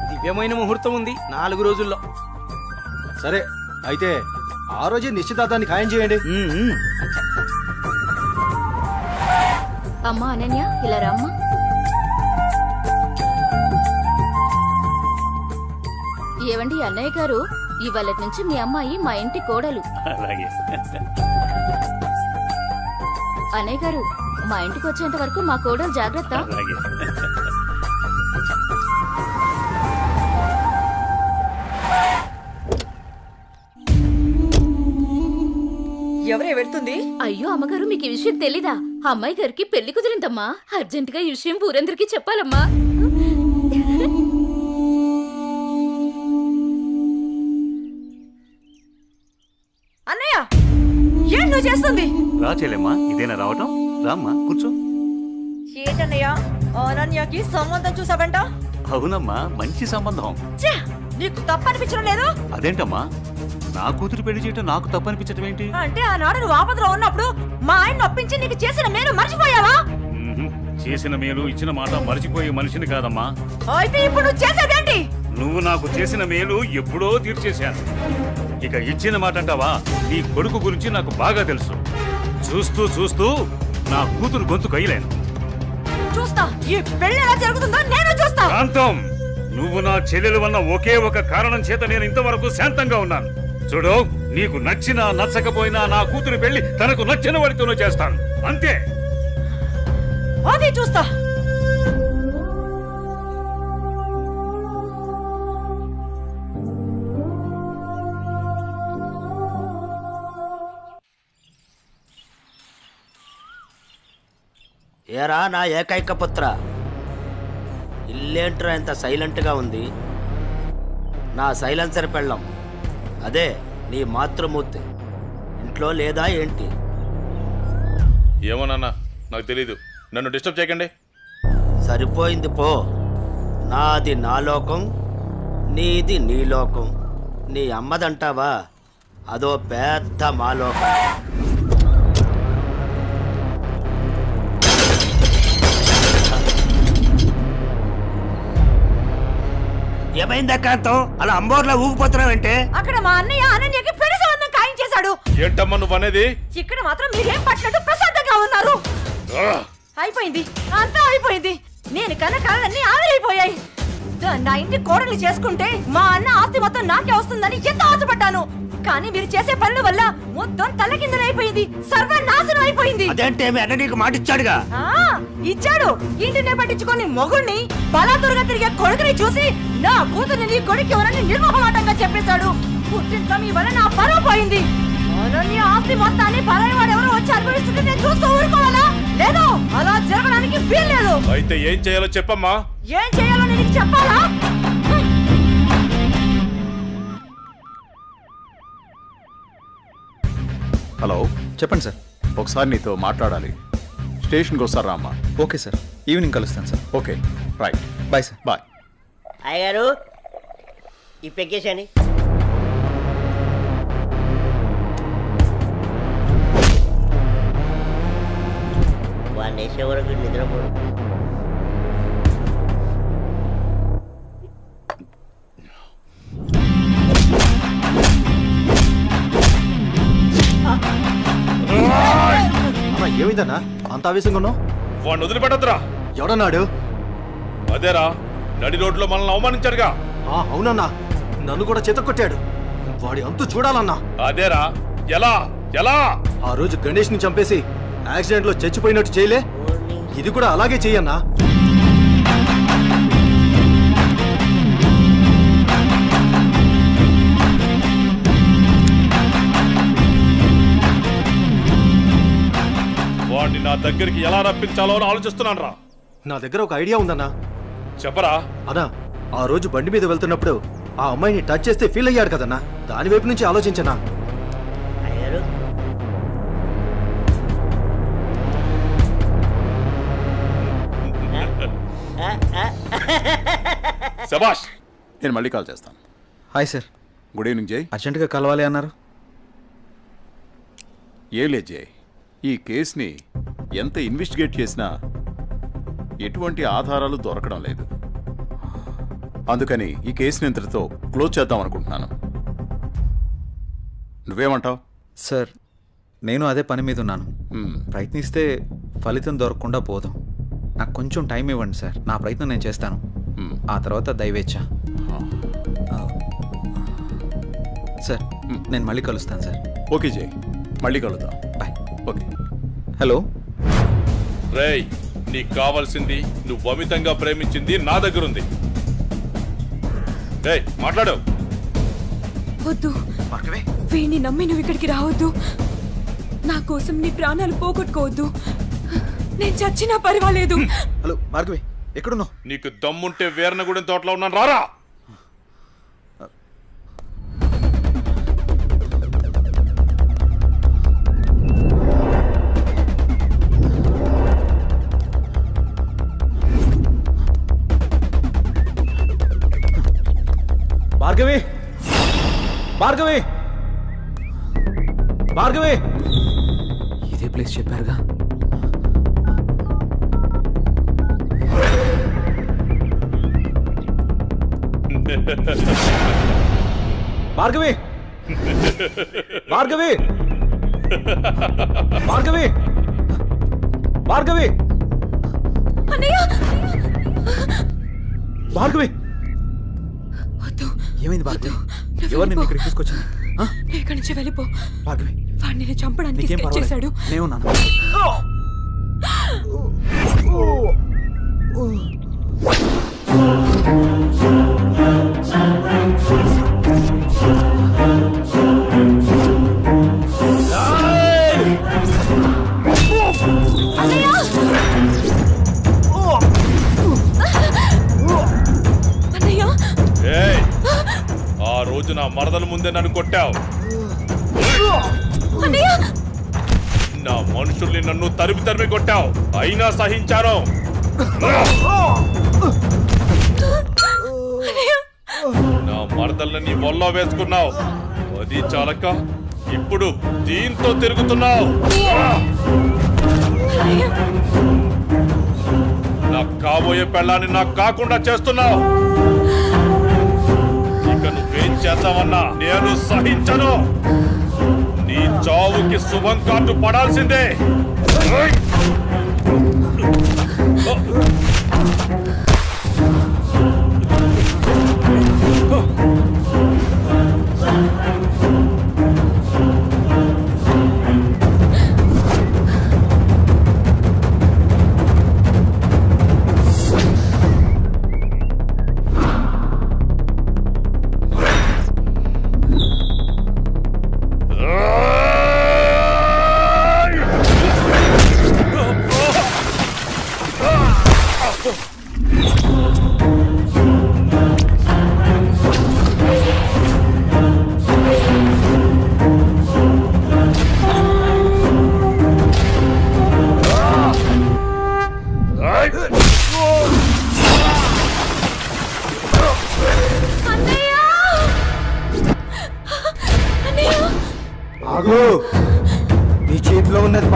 దివ్యమైన ముహూర్తం ఉంది 4 రోజుల్లో. సరే అయితే ఆ రోజే నిశ్చితార్థాన్ని ఖాయం చేయండి. అమ్మా అనన్య, ఇలా రామ్మా. ఏవండి అన్నయ్య గారు, ఇవాళ నుంచి మీ అమ్మాయి మా ఇంటి కోడలు. అలాగే. అన్నయ్య గారు, మా ఇంటికి వచ్చేంత వరకు మా కోడలు జాగ్రత్త. అలాగే. ఎవరే వెళ్తుంది? అయ్యో అమ్మగారు, మీకు ఈ విషయం తెలీదా? అమ్మాయి గారికి పెళ్లి కుదిరిందమ్మా. అర్జెంటుగా ఈ విషయం ఊరందరికీ చెప్పాలమ్మా. అన్నయ్య, ఏం నువ్వు చేస్తుంది? రా చెల్లెమ్మా, ఇదేనా రావటం? రామ్మా కూర్చో. ఏంటన్నయ్య, అనన్యకి సంబంధం చూసావంట? అవునమ్మా, మంచి సంబంధం. ఛే, నీకు తప్పనిపించడం లేదు? అదేంటమ్మా, నా కూతురు పెళ్లి చేయటం నాకు తప్పనిపించటం ఏంటి? అంటే ఆనాడు నువ్వు ఆపదలో ఉన్నప్పుడు మా ఆయన ఒప్పించి నీకు చేసిన మేలు మర్చిపోయావా? చేసిన మేలు ఇచ్చిన మాట మర్చిపోయే మనిషిని కాదమ్మా. అయితే ఇప్పుడు నువ్వు చేసేదేంటి? నువ్వు నాకు చేసిన మేలు ఎప్పుడో తీర్చేశాను. ఇక ఇచ్చిన మాట అంటావా? నీ కొడుకు గురించి నాకు బాగా తెలుసు. చూస్తూ చూస్తూ నా కూతురు గొంతు కయ్యలేను. చూస్తా, ఈ పెళ్లి ఎలా జరుగుతుందో నేను చూస్తా. శాంతం, నువ్వు నా చెల్లెలు వల్ల ఒకే ఒక కారణం చేత నేను ఇంతవరకు శాంతంగా ఉన్నాను. చూడు, నీకు నచ్చినా నచ్చకపోయినా నా కూతురు పెళ్లి తనకు నచ్చిన వాడితోనూ చేస్తాను, అంతే. అది చూస్తా. ఏరా నా ఏకైక పుత్ర, ఇల్లేంట్రా ఎంత సైలెంట్గా ఉంది? నా సైలెన్సర్ పెళ్ళం, అదే నీ మాతృమూర్తి ఇంట్లో లేదా ఏంటి? ఏమో నాన్న, నాకు తెలీదు. నన్ను డిస్టర్బ్ చేయకండి. సరిపోయింది పో. నాది నా లోకం, నీది నీ లోకం. నీ అమ్మదంటావా? అదో పెద్ద మాలోకం. ఏమైందా కాంతం, అలా అంబోర్లా ఊగిపోతున్నావంటే? అక్కడ మా అన్నయ్య అనన్యకి పెళ్లి సంబంధం ఖాయం చేశాడు. ఏంటమ్మా నువ్వు అనేది? ఇక్కడ మాత్రం మీరేం పట్టినట్టు ప్రశాంతంగా ఉన్నారు. అయిపోయింది, అంతా అయిపోయింది. నేను కన్న కళ్ళన్నీ ఆవిరైపోయాయి. నా ఇంటి కోడలు చేసుకుంటే మా అన్న ఆస్తి మొత్తం నాకే వస్తుందని ఎంతో ఆశపడ్డాను. కానీ మీరు చేసే పనుల వల్ల మొత్తం తలకిందులైపోయింది, సర్వనాశనం అయిపోయింది. అదేంటే మీ అన్న నీకు మాట ఇచ్చాడుగా? ఇచ్చాడు. ఇంటినే పట్టించుకొని మొగుణ్ణి బలాదురుగా తిరిగే కొడుకుని చూసి నా కూతురు నీ కొడుకు ఎవరని నిర్మోహమాటంగా చెప్పేశాడు. పుట్టింట్లో మీ వల్ల నా పరువు పోయింది. నీ ఆస్తి మొత్తాన్ని పరాయి వాడు ఎవరో వచ్చి అనుభవిస్తుంటే నేను చూస్తూ ఊరుకోవాలా? లేదు, అలా జరగడానికి వీల్లేదు. అయితే ఏం చేయాలో చెప్పమ్మా. ఏం చేయాలో నేను నీకు చెప్పాలా? హలో, చెప్పండి సార్. ఒకసారి నీతో మాట్లాడాలి. స్టేషన్కి వస్తారా అమ్మా? ఓకే సార్, ఈవినింగ్ కలుస్తాను sir. Okay, right. Bye sir. Bye. అయ్యగారు ఈ పెక్కేసండి. వాడిని వేసే వరకు నిద్రపోడు. ఏమైందన్నా అంత ఆవేశంగా ఉన్నావు? వాడిని వదిలిపెట్టద్దురా. ఎవడన్నాడు? అదేరా, నడి రోడ్లో మనల్ని అవమానించాడుగా. అవునన్నా, నన్ను కూడా చేతకొట్టాడు. వాడి అంతు చూడాలన్నా. అదేరా, ఎలా ఎలా? ఆ రోజు గణేష్ ని చంపేసి యాక్సిడెంట్ లో చచ్చిపోయినట్టు చేయలే, ఇది కూడా అలాగే చెయ్యన్నా. వాడిని నా దగ్గరికి ఎలా రప్పించాలో అని ఆలోచిస్తున్నాను రా. నా దగ్గర ఒక ఐడియా ఉందన్నా. చెప్పరా. అన్నా, ఆ రోజు బండి మీద వెళ్తున్నప్పుడు ఆ అమ్మాయిని టచ్ చేస్తే ఫీల్ అయ్యాడు కదన్నా, దాని వైపు నుంచి ఆలోచించనా. అయ్యగారు శభాష్. నేను మళ్ళీ కాల్ చేస్తాను. Hi sir. గుడ్ ఈవినింగ్ జై. అర్జెంటుగా కలవాలి అన్నారు. ఏం లేదు జై, ఈ కేసుని ఎంత ఇన్వెస్టిగేట్ చేసినా ఎటువంటి ఆధారాలు దొరకడం లేదు. అందుకని ఈ కేసుని ఇంతటితో క్లోజ్ చేద్దాం అనుకుంటున్నాను. నువ్వేమంటావు? సార్, నేను అదే పని మీద ఉన్నాను. ప్రయత్నిస్తే ఫలితం దొరకకుండా పోదాం. నాకు కొంచెం టైం ఇవ్వండి సార్, నా ప్రయత్నం నేను చేస్తాను. ఆ తర్వాత దయవేచ్ఛ. సార్, నేను మళ్ళీ కలుస్తాను సార్. ఓకే జై, మళ్ళీ కలుద్దాం. బాయ్. ఓకే. హలో రేయ్, నీకు కావాల్సింది, నువ్వు అమితంగా ప్రేమించింది నా దగ్గరుంది. రేయ్, మాట్లాడు. వద్దు, వీణ్ణి నమ్మి నువ్వు ఇక్కడికి రావద్దు. నా కోసం నీ ప్రాణాలు పోగొట్టుకోవద్దు. నేను చచ్చినా పర్వాలేదు. హలో భార్గవి, ఎక్కడున్నావు? నీకు దమ్ముంటే వీరనగూడెం తోటలో ఉన్నాను, రారా. భార్గవి, భార్గవి, భార్గవి. ఇదే ప్లేస్ చెప్పారుగా. భార్గవి, భార్గవి, భార్గవి, భార్గవి, భార్గవి. ఏమైంది భార్గవి? ఎవరు నిన్ను ఇక్కడికి తీసుకొచ్చింది? ఇక్కడి నుంచి వెళ్ళిపో భార్గవి. వాడిని నేను చంపడానికి నీకేం స్కెచ్ చేశాడు. నేనున్నాను. ఏయ్, ఆ రోజు నా మరదల ముందే నన్ను కొట్టావు. నా మనుషుల్ని నన్ను తరిమి తరిమి కొట్టావు, అయినా సహించాను. నా మరదల్ని నీ వల్ల వేసుకున్నావు, అది చాలక ఇప్పుడు దీంతో తిరుగుతున్నావు. నాకు కాబోయే పెళ్ళాన్ని నాకు కాకుండా చేస్తున్నావు. ఇక నువ్వేం చేద్దామన్నా నేను సహించను. నీ చావుకి శుభం కార్డు పడాల్సిందే.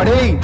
పడేయ్.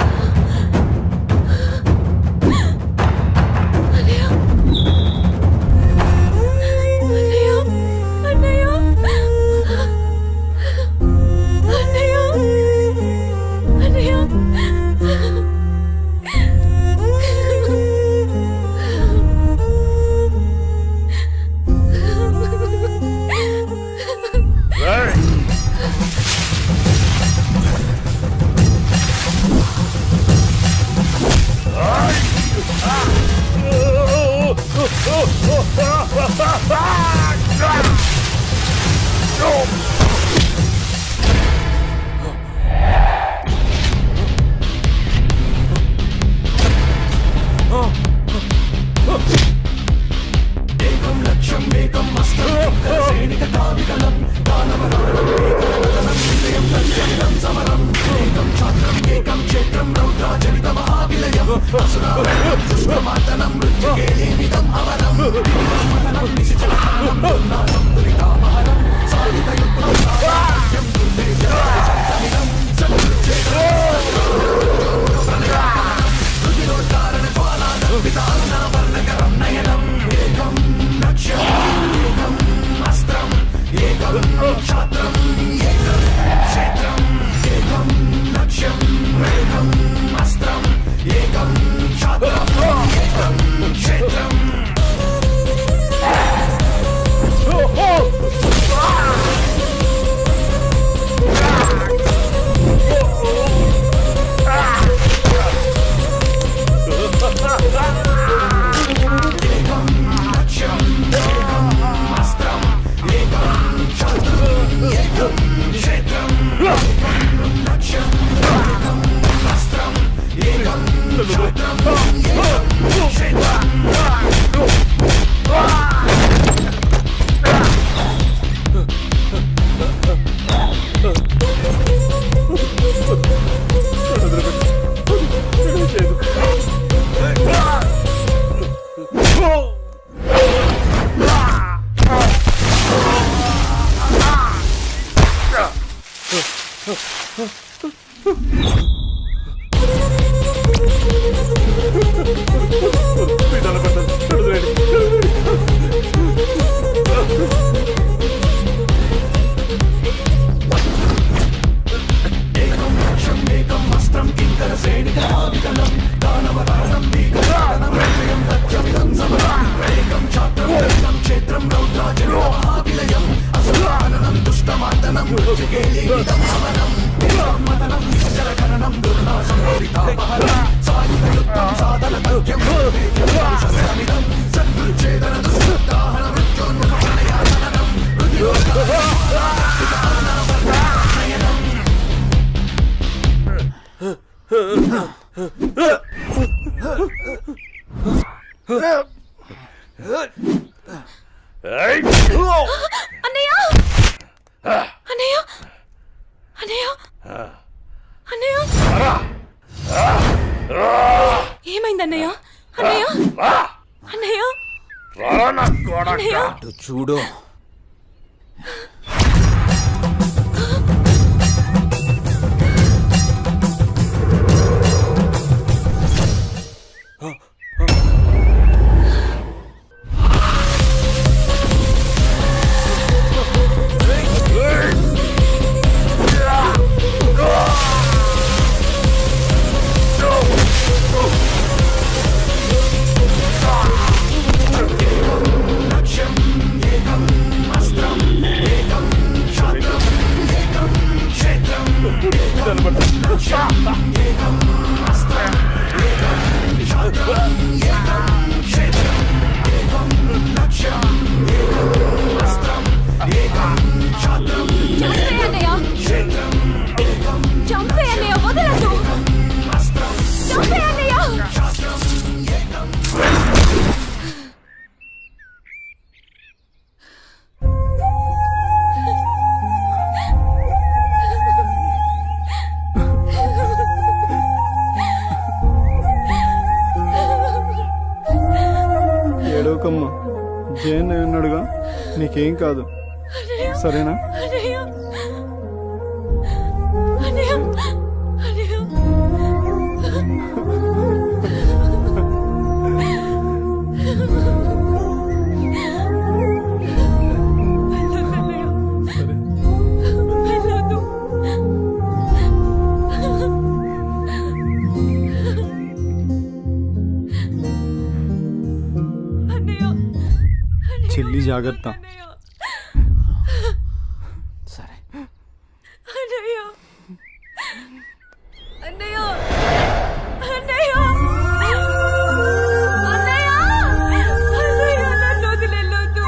ఏమైంది అన్నయ్య? అన్నయ్య అన్నయ్య అటు చూడు. ఏడవకమ్మా, జయన్ ఉన్నాడుగా, నీకేం కాదు, సరేనా? అన్నయ్య చెల్లి జాగ్రత్త. సరే. అన్నయ్య అన్నయ్య అన్నయ్య అన్నయ్య అన్నయ్య నన్ను వదిలేయొద్దు.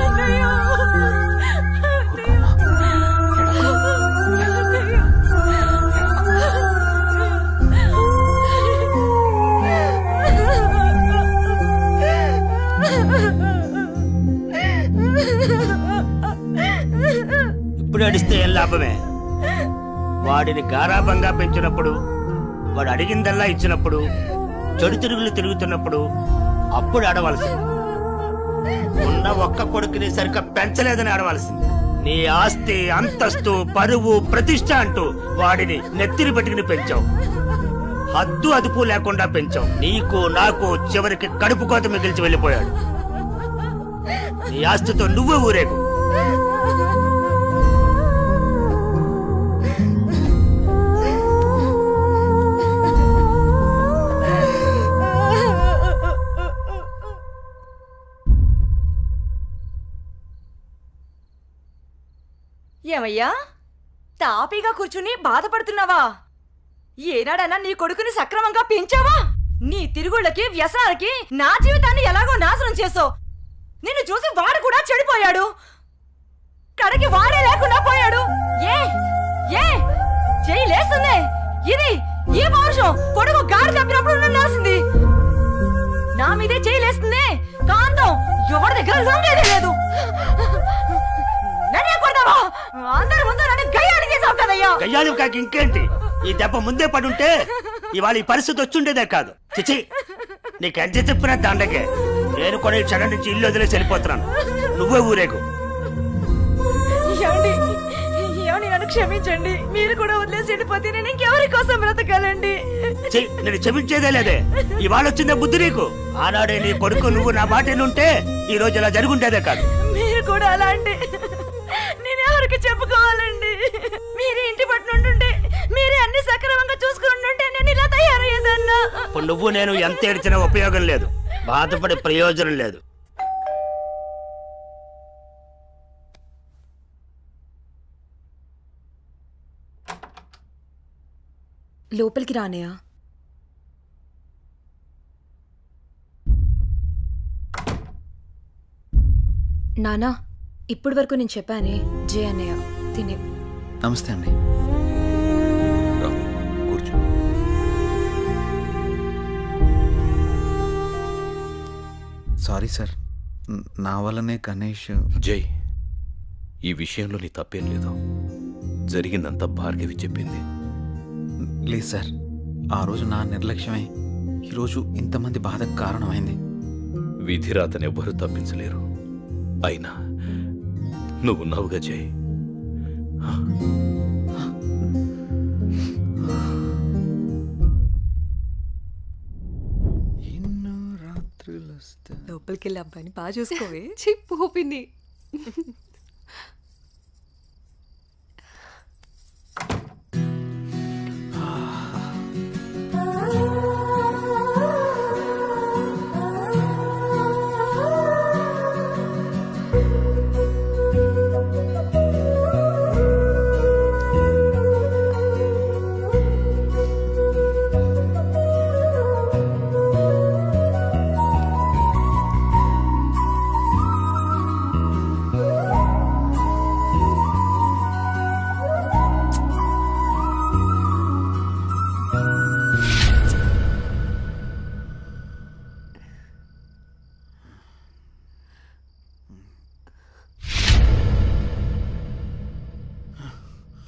అన్నయ్య ఇప్పుడు అడిస్తే ఏం లాభమే? వాడిని గారాబంగా పెంచినప్పుడు, వాడు అడిగిందల్లా ఇచ్చినప్పుడు, చెడు తిరుగులు తిరుగుతున్నప్పుడు అప్పుడు ఆడవలసింది. ఉన్న ఒక్క కొడుకుని సరిగ్గా పెంచలేదని ఆడవలసింది. నీ ఆస్తి, అంతస్తు, పరువు, ప్రతిష్ట అంటూ వాడిని నెత్తిని పెట్టుకుని పెంచావు. హద్దు అదుపు లేకుండా పెంచావు. నీకు నాకు చివరికి కడుపు కోత మిగిల్చి వెళ్ళిపోయాడు. నీ ఆస్తితో నువ్వే ఊరేగు. ఏమయ్యా, తాపీగా కూర్చుని బాధపడుతున్నావా? ఏనాడన్నా నీ కొడుకుని సక్రమంగా పెంచావా? నీ తిరుగుళ్ళకి, వ్యసనాలకి నా జీవితాన్ని ఎలాగో నాశనం చేసావు. నిన్ను చూసి వాడు కూడా చెడిపోయాడు. కడకి వాడే లేకుండా పోయాడు. ఏ ఏ చెయ్యి లేస్తుంది. ఇది ఈ పౌరుషం కొడుకు గాడి చెప్పినప్పుడు ఉండాల్సింది. నా మీదే చెయ్యి లేస్తుంది. కాంతం ఎవరి దగ్గర లొంగేదే లేదు. అందరి ముందు నన్ను గయ్యాలు చేసావు కదయ్యా. గయ్యాలు కాక ఇంకేంటి? ఈ దెబ్బ ముందే పడుంటే ఇవాళ ఈ పరిస్థితి వచ్చుండేదే కాదు. చిచి, నీకు ఎంత చెప్పినా దండకే. నేను కూడా ఈ క్షణం నుంచి ఇల్లు వదిలేసి వెళ్ళిపోతున్నాను. నువ్వే ఊరేగు. ఏమండి, నన్ను క్షమించండి. మీరు కూడా వదిలేసి వెళ్ళిపోతే నేను ఇంకెవరి కోసం బ్రతకాలండి? నేను క్షమించేదే లేదే. ఇవాళ వచ్చిందే బుద్ధి నీకు. ఆనాడే నీ కొడుకు నువ్వు నా మాట ఉంటే ఈ రోజు ఇలా జరుగుండేదే కాదు. మీరు కూడా అలా అంటే నేను ఎవరికి చెప్పుకోవాలండి? మీరే ఇంటి పట్టునుంటుంటే, మీరే అన్ని సక్రమంగా చూసుకుంటుంటే నేను ఇలా తయారయ్యేదన్నా. ఇప్పుడు నువ్వు నేను ఎంత ఏడ్చినా ఉపయోగం లేదు. బాధపడే ప్రయోజనం లేదు. లోపలికి రానయ్యా. నానా, ఇప్పటి వరకు నేను చెప్పానే జే అన్నయ్య తినే. నమస్తే అండి. కూర్చో. సారీ సార్, నా వల్లనే గణేష్. జై, ఈ విషయంలో నీ తప్పేం లేదు. జరిగిందంతా భార్గవి చెప్పింది. లేదు సార్, ఆ రోజు నా నిర్లక్ష్యమే ఈరోజు ఇంతమంది బాధకు కారణమైంది. విధిరాతను ఎవ్వరూ తప్పించలేరు. అయినా నువ్వున్నావుగా జై. లోపలికి వెళ్ళి అబ్బాయిని బాగా చూసుకోవే. చెప్పు పిన్ని.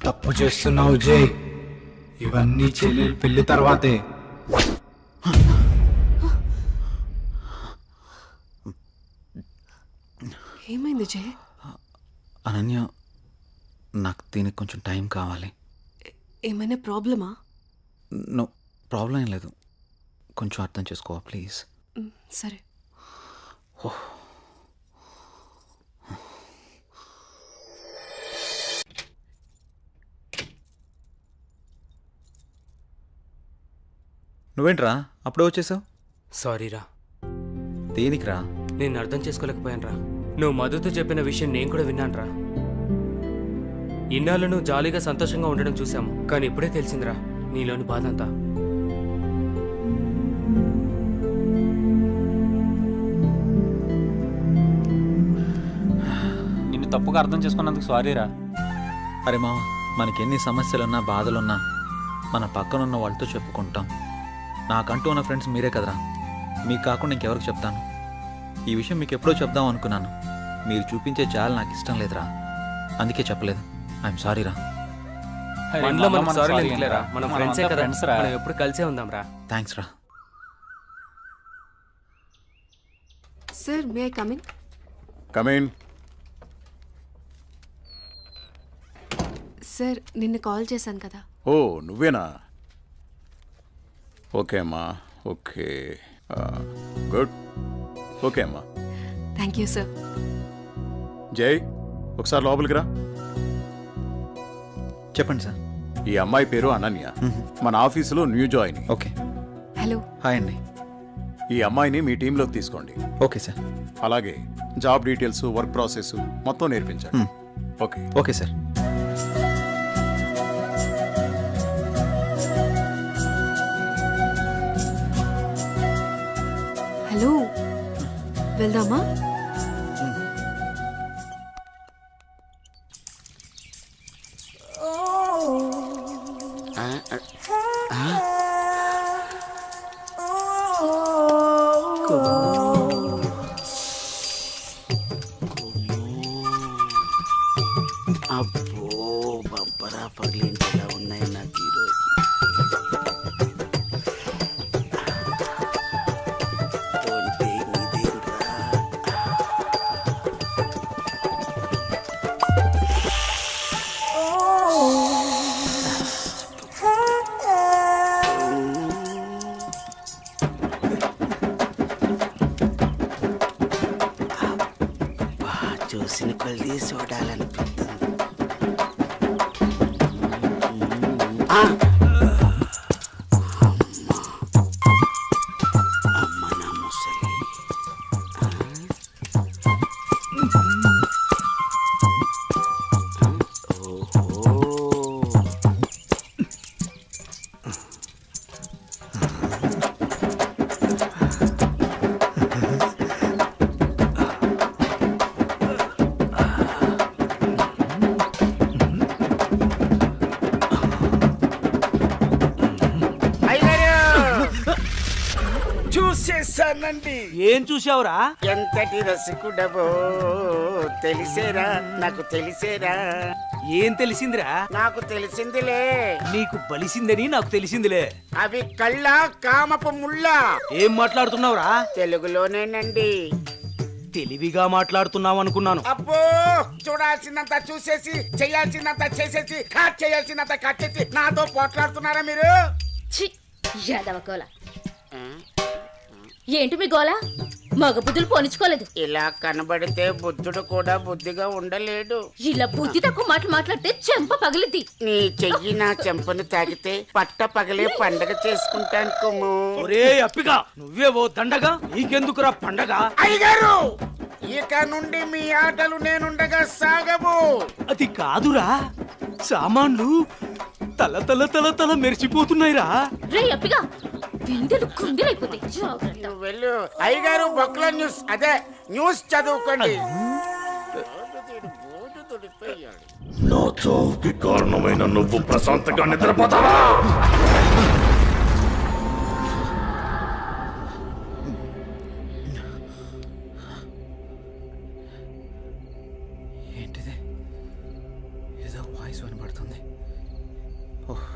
తప్పు చేస్తున్నావు జై. ఇవన్నీ చెల్లెలు పెళ్లి తర్వాతే. ఏమైంది జై? అనన్య, నాకు దీనికి కొంచెం టైం కావాలి. ఏమైనా ప్రాబ్లమా? నో ప్రాబ్లం ఏం లేదు. కొంచెం అర్థం చేసుకోవా ప్లీజ్? సరే. నువ్వేంట్రా అప్పుడే వచ్చేసావు? సారీరా, దేనికిరా? నేను అర్థం చేసుకోలేకపోయాను రా. నువ్వు మధుతో చెప్పిన విషయం నేను కూడా విన్నాను రా. ఇన్నాళ్ళు నువ్వు జాలీగా సంతోషంగా ఉండడం చూసాము, కానీ ఇప్పుడే తెలిసిందిరా నీలోని బాధ అంతా. నిన్ను తప్పుగా అర్థం చేసుకున్నందుకు సారీరా. అరే మామ, మనకెన్ని సమస్యలున్నా బాధలున్నా మన పక్కనున్న వాళ్ళతో చెప్పుకుంటాం. నాకంటూ ఉన్న ఫ్రెండ్స్ మీరే కదరా. మీకు కాకుండా ఇంకెవరికి చెప్తాను? ఈ విషయం మీకు ఎప్పుడో చెప్దాం అనుకున్నాను. మీరు చూపించే జాలి నాకు ఇష్టం లేదురా, అందుకే చెప్పలేదు. ఐఎమ్ సారీ రా. మనలో మనకు సారీ ఎందుకులేరా? మనం ఫ్రెండ్సే కదా, మనం ఎప్పుడు కలిసే ఉందాం రా. థ్యాంక్స్ రా. Sir, may I come in? Come in. Sir, నిన్న కాల్ చేశాను కదా. ఓ నువ్వేనా? ఓకే అమ్మా, ఓకే, గుడ్. ఓకే అమ్మా. Thank you sir. జై, ఒకసారి లోపలికి రా. చెప్పండి సార్. ఈ అమ్మాయి పేరు అనన్య, మన ఆఫీసులో new join. Okay. Hello. Hi అండి. ఈ అమ్మాయిని మీ టీంలోకి తీసుకోండి. Okay sir. అలాగే జాబ్ డీటెయిల్స్, వర్క్ ప్రాసెస్ మొత్తం నేర్పించండి. ఓకే. Okay sir. హలో, వెళ్దామా? అబ్బో, బంపరా పగిలించేలా ఉన్నాయి నాకు ఈరోజు. చూసిన కొద్ది చూడాలనిపిస్తుంది. అమ్మ నా ముసలి. చూసేసానండి. ఏం చూసావురా? ఎంతటి రసికుడవో తెలిసేరా, నాకు తెలిసేరా. ఏం తెలిసిందిరా? నాకు తెలిసిందిలే. నీకు బలిసిందని నాకు తెలిసిందిలే. అవి కళ్ళ కామపు ముళ్ళ. ఏం మాట్లాడుతున్నావురా? తెలుగులోనేనండి. తెలివిగా మాట్లాడుతున్నావు అనుకున్నాను. అబ్బో, చూడాల్సిందంతా చూసేసి, చేయాల్సిందంతా చేసేసి, కట్ చేయాల్సిందంతా కట్ చేసి నాతో పోట్లాడుతున్నారా మీరు? యాదవకోల ఏంటి మీ గోల? మగ బుద్ధులు పోనిచ్చుకోలేదు. ఇలా కనబడితే బుద్ధుడు కూడా బుద్ధిగా ఉండలేడు. ఇలా బుద్ధి తక్కువ మాటలు మాట్లాడితే చెంప పగిలిద్ది. నీ చెయ్యి నా చెంపను తాకితే పట్ట పగలే పండగ చేసుకుంటాను కుమ్ము. ఒరే అప్పిగా, నువ్వే ఓ దండగా, నీకెందుకురా పండగ? అయ్యగారు, ఇక నుండి మీ ఆటలు నేనుండగా సాగవు. అది కాదురా, సామాన్లు తల తల తల తల మెరిసిపోతున్నాయిరా. రే అప్పిగా, బిందెలు కుంగిలైపోతాయి. జాగ్రత్త. నువ్వు వెళ్ళు. అయ్యగారు, బొక్కల న్యూస్, అదే న్యూస్ చదువుకోండి. నా చావుకి కారణమైన నువ్వు ప్రశాంతంగా నిద్రపోతావా? ఏంటిది? ఏదో వాయిస్ వినబడుతుంది. ఓహ్.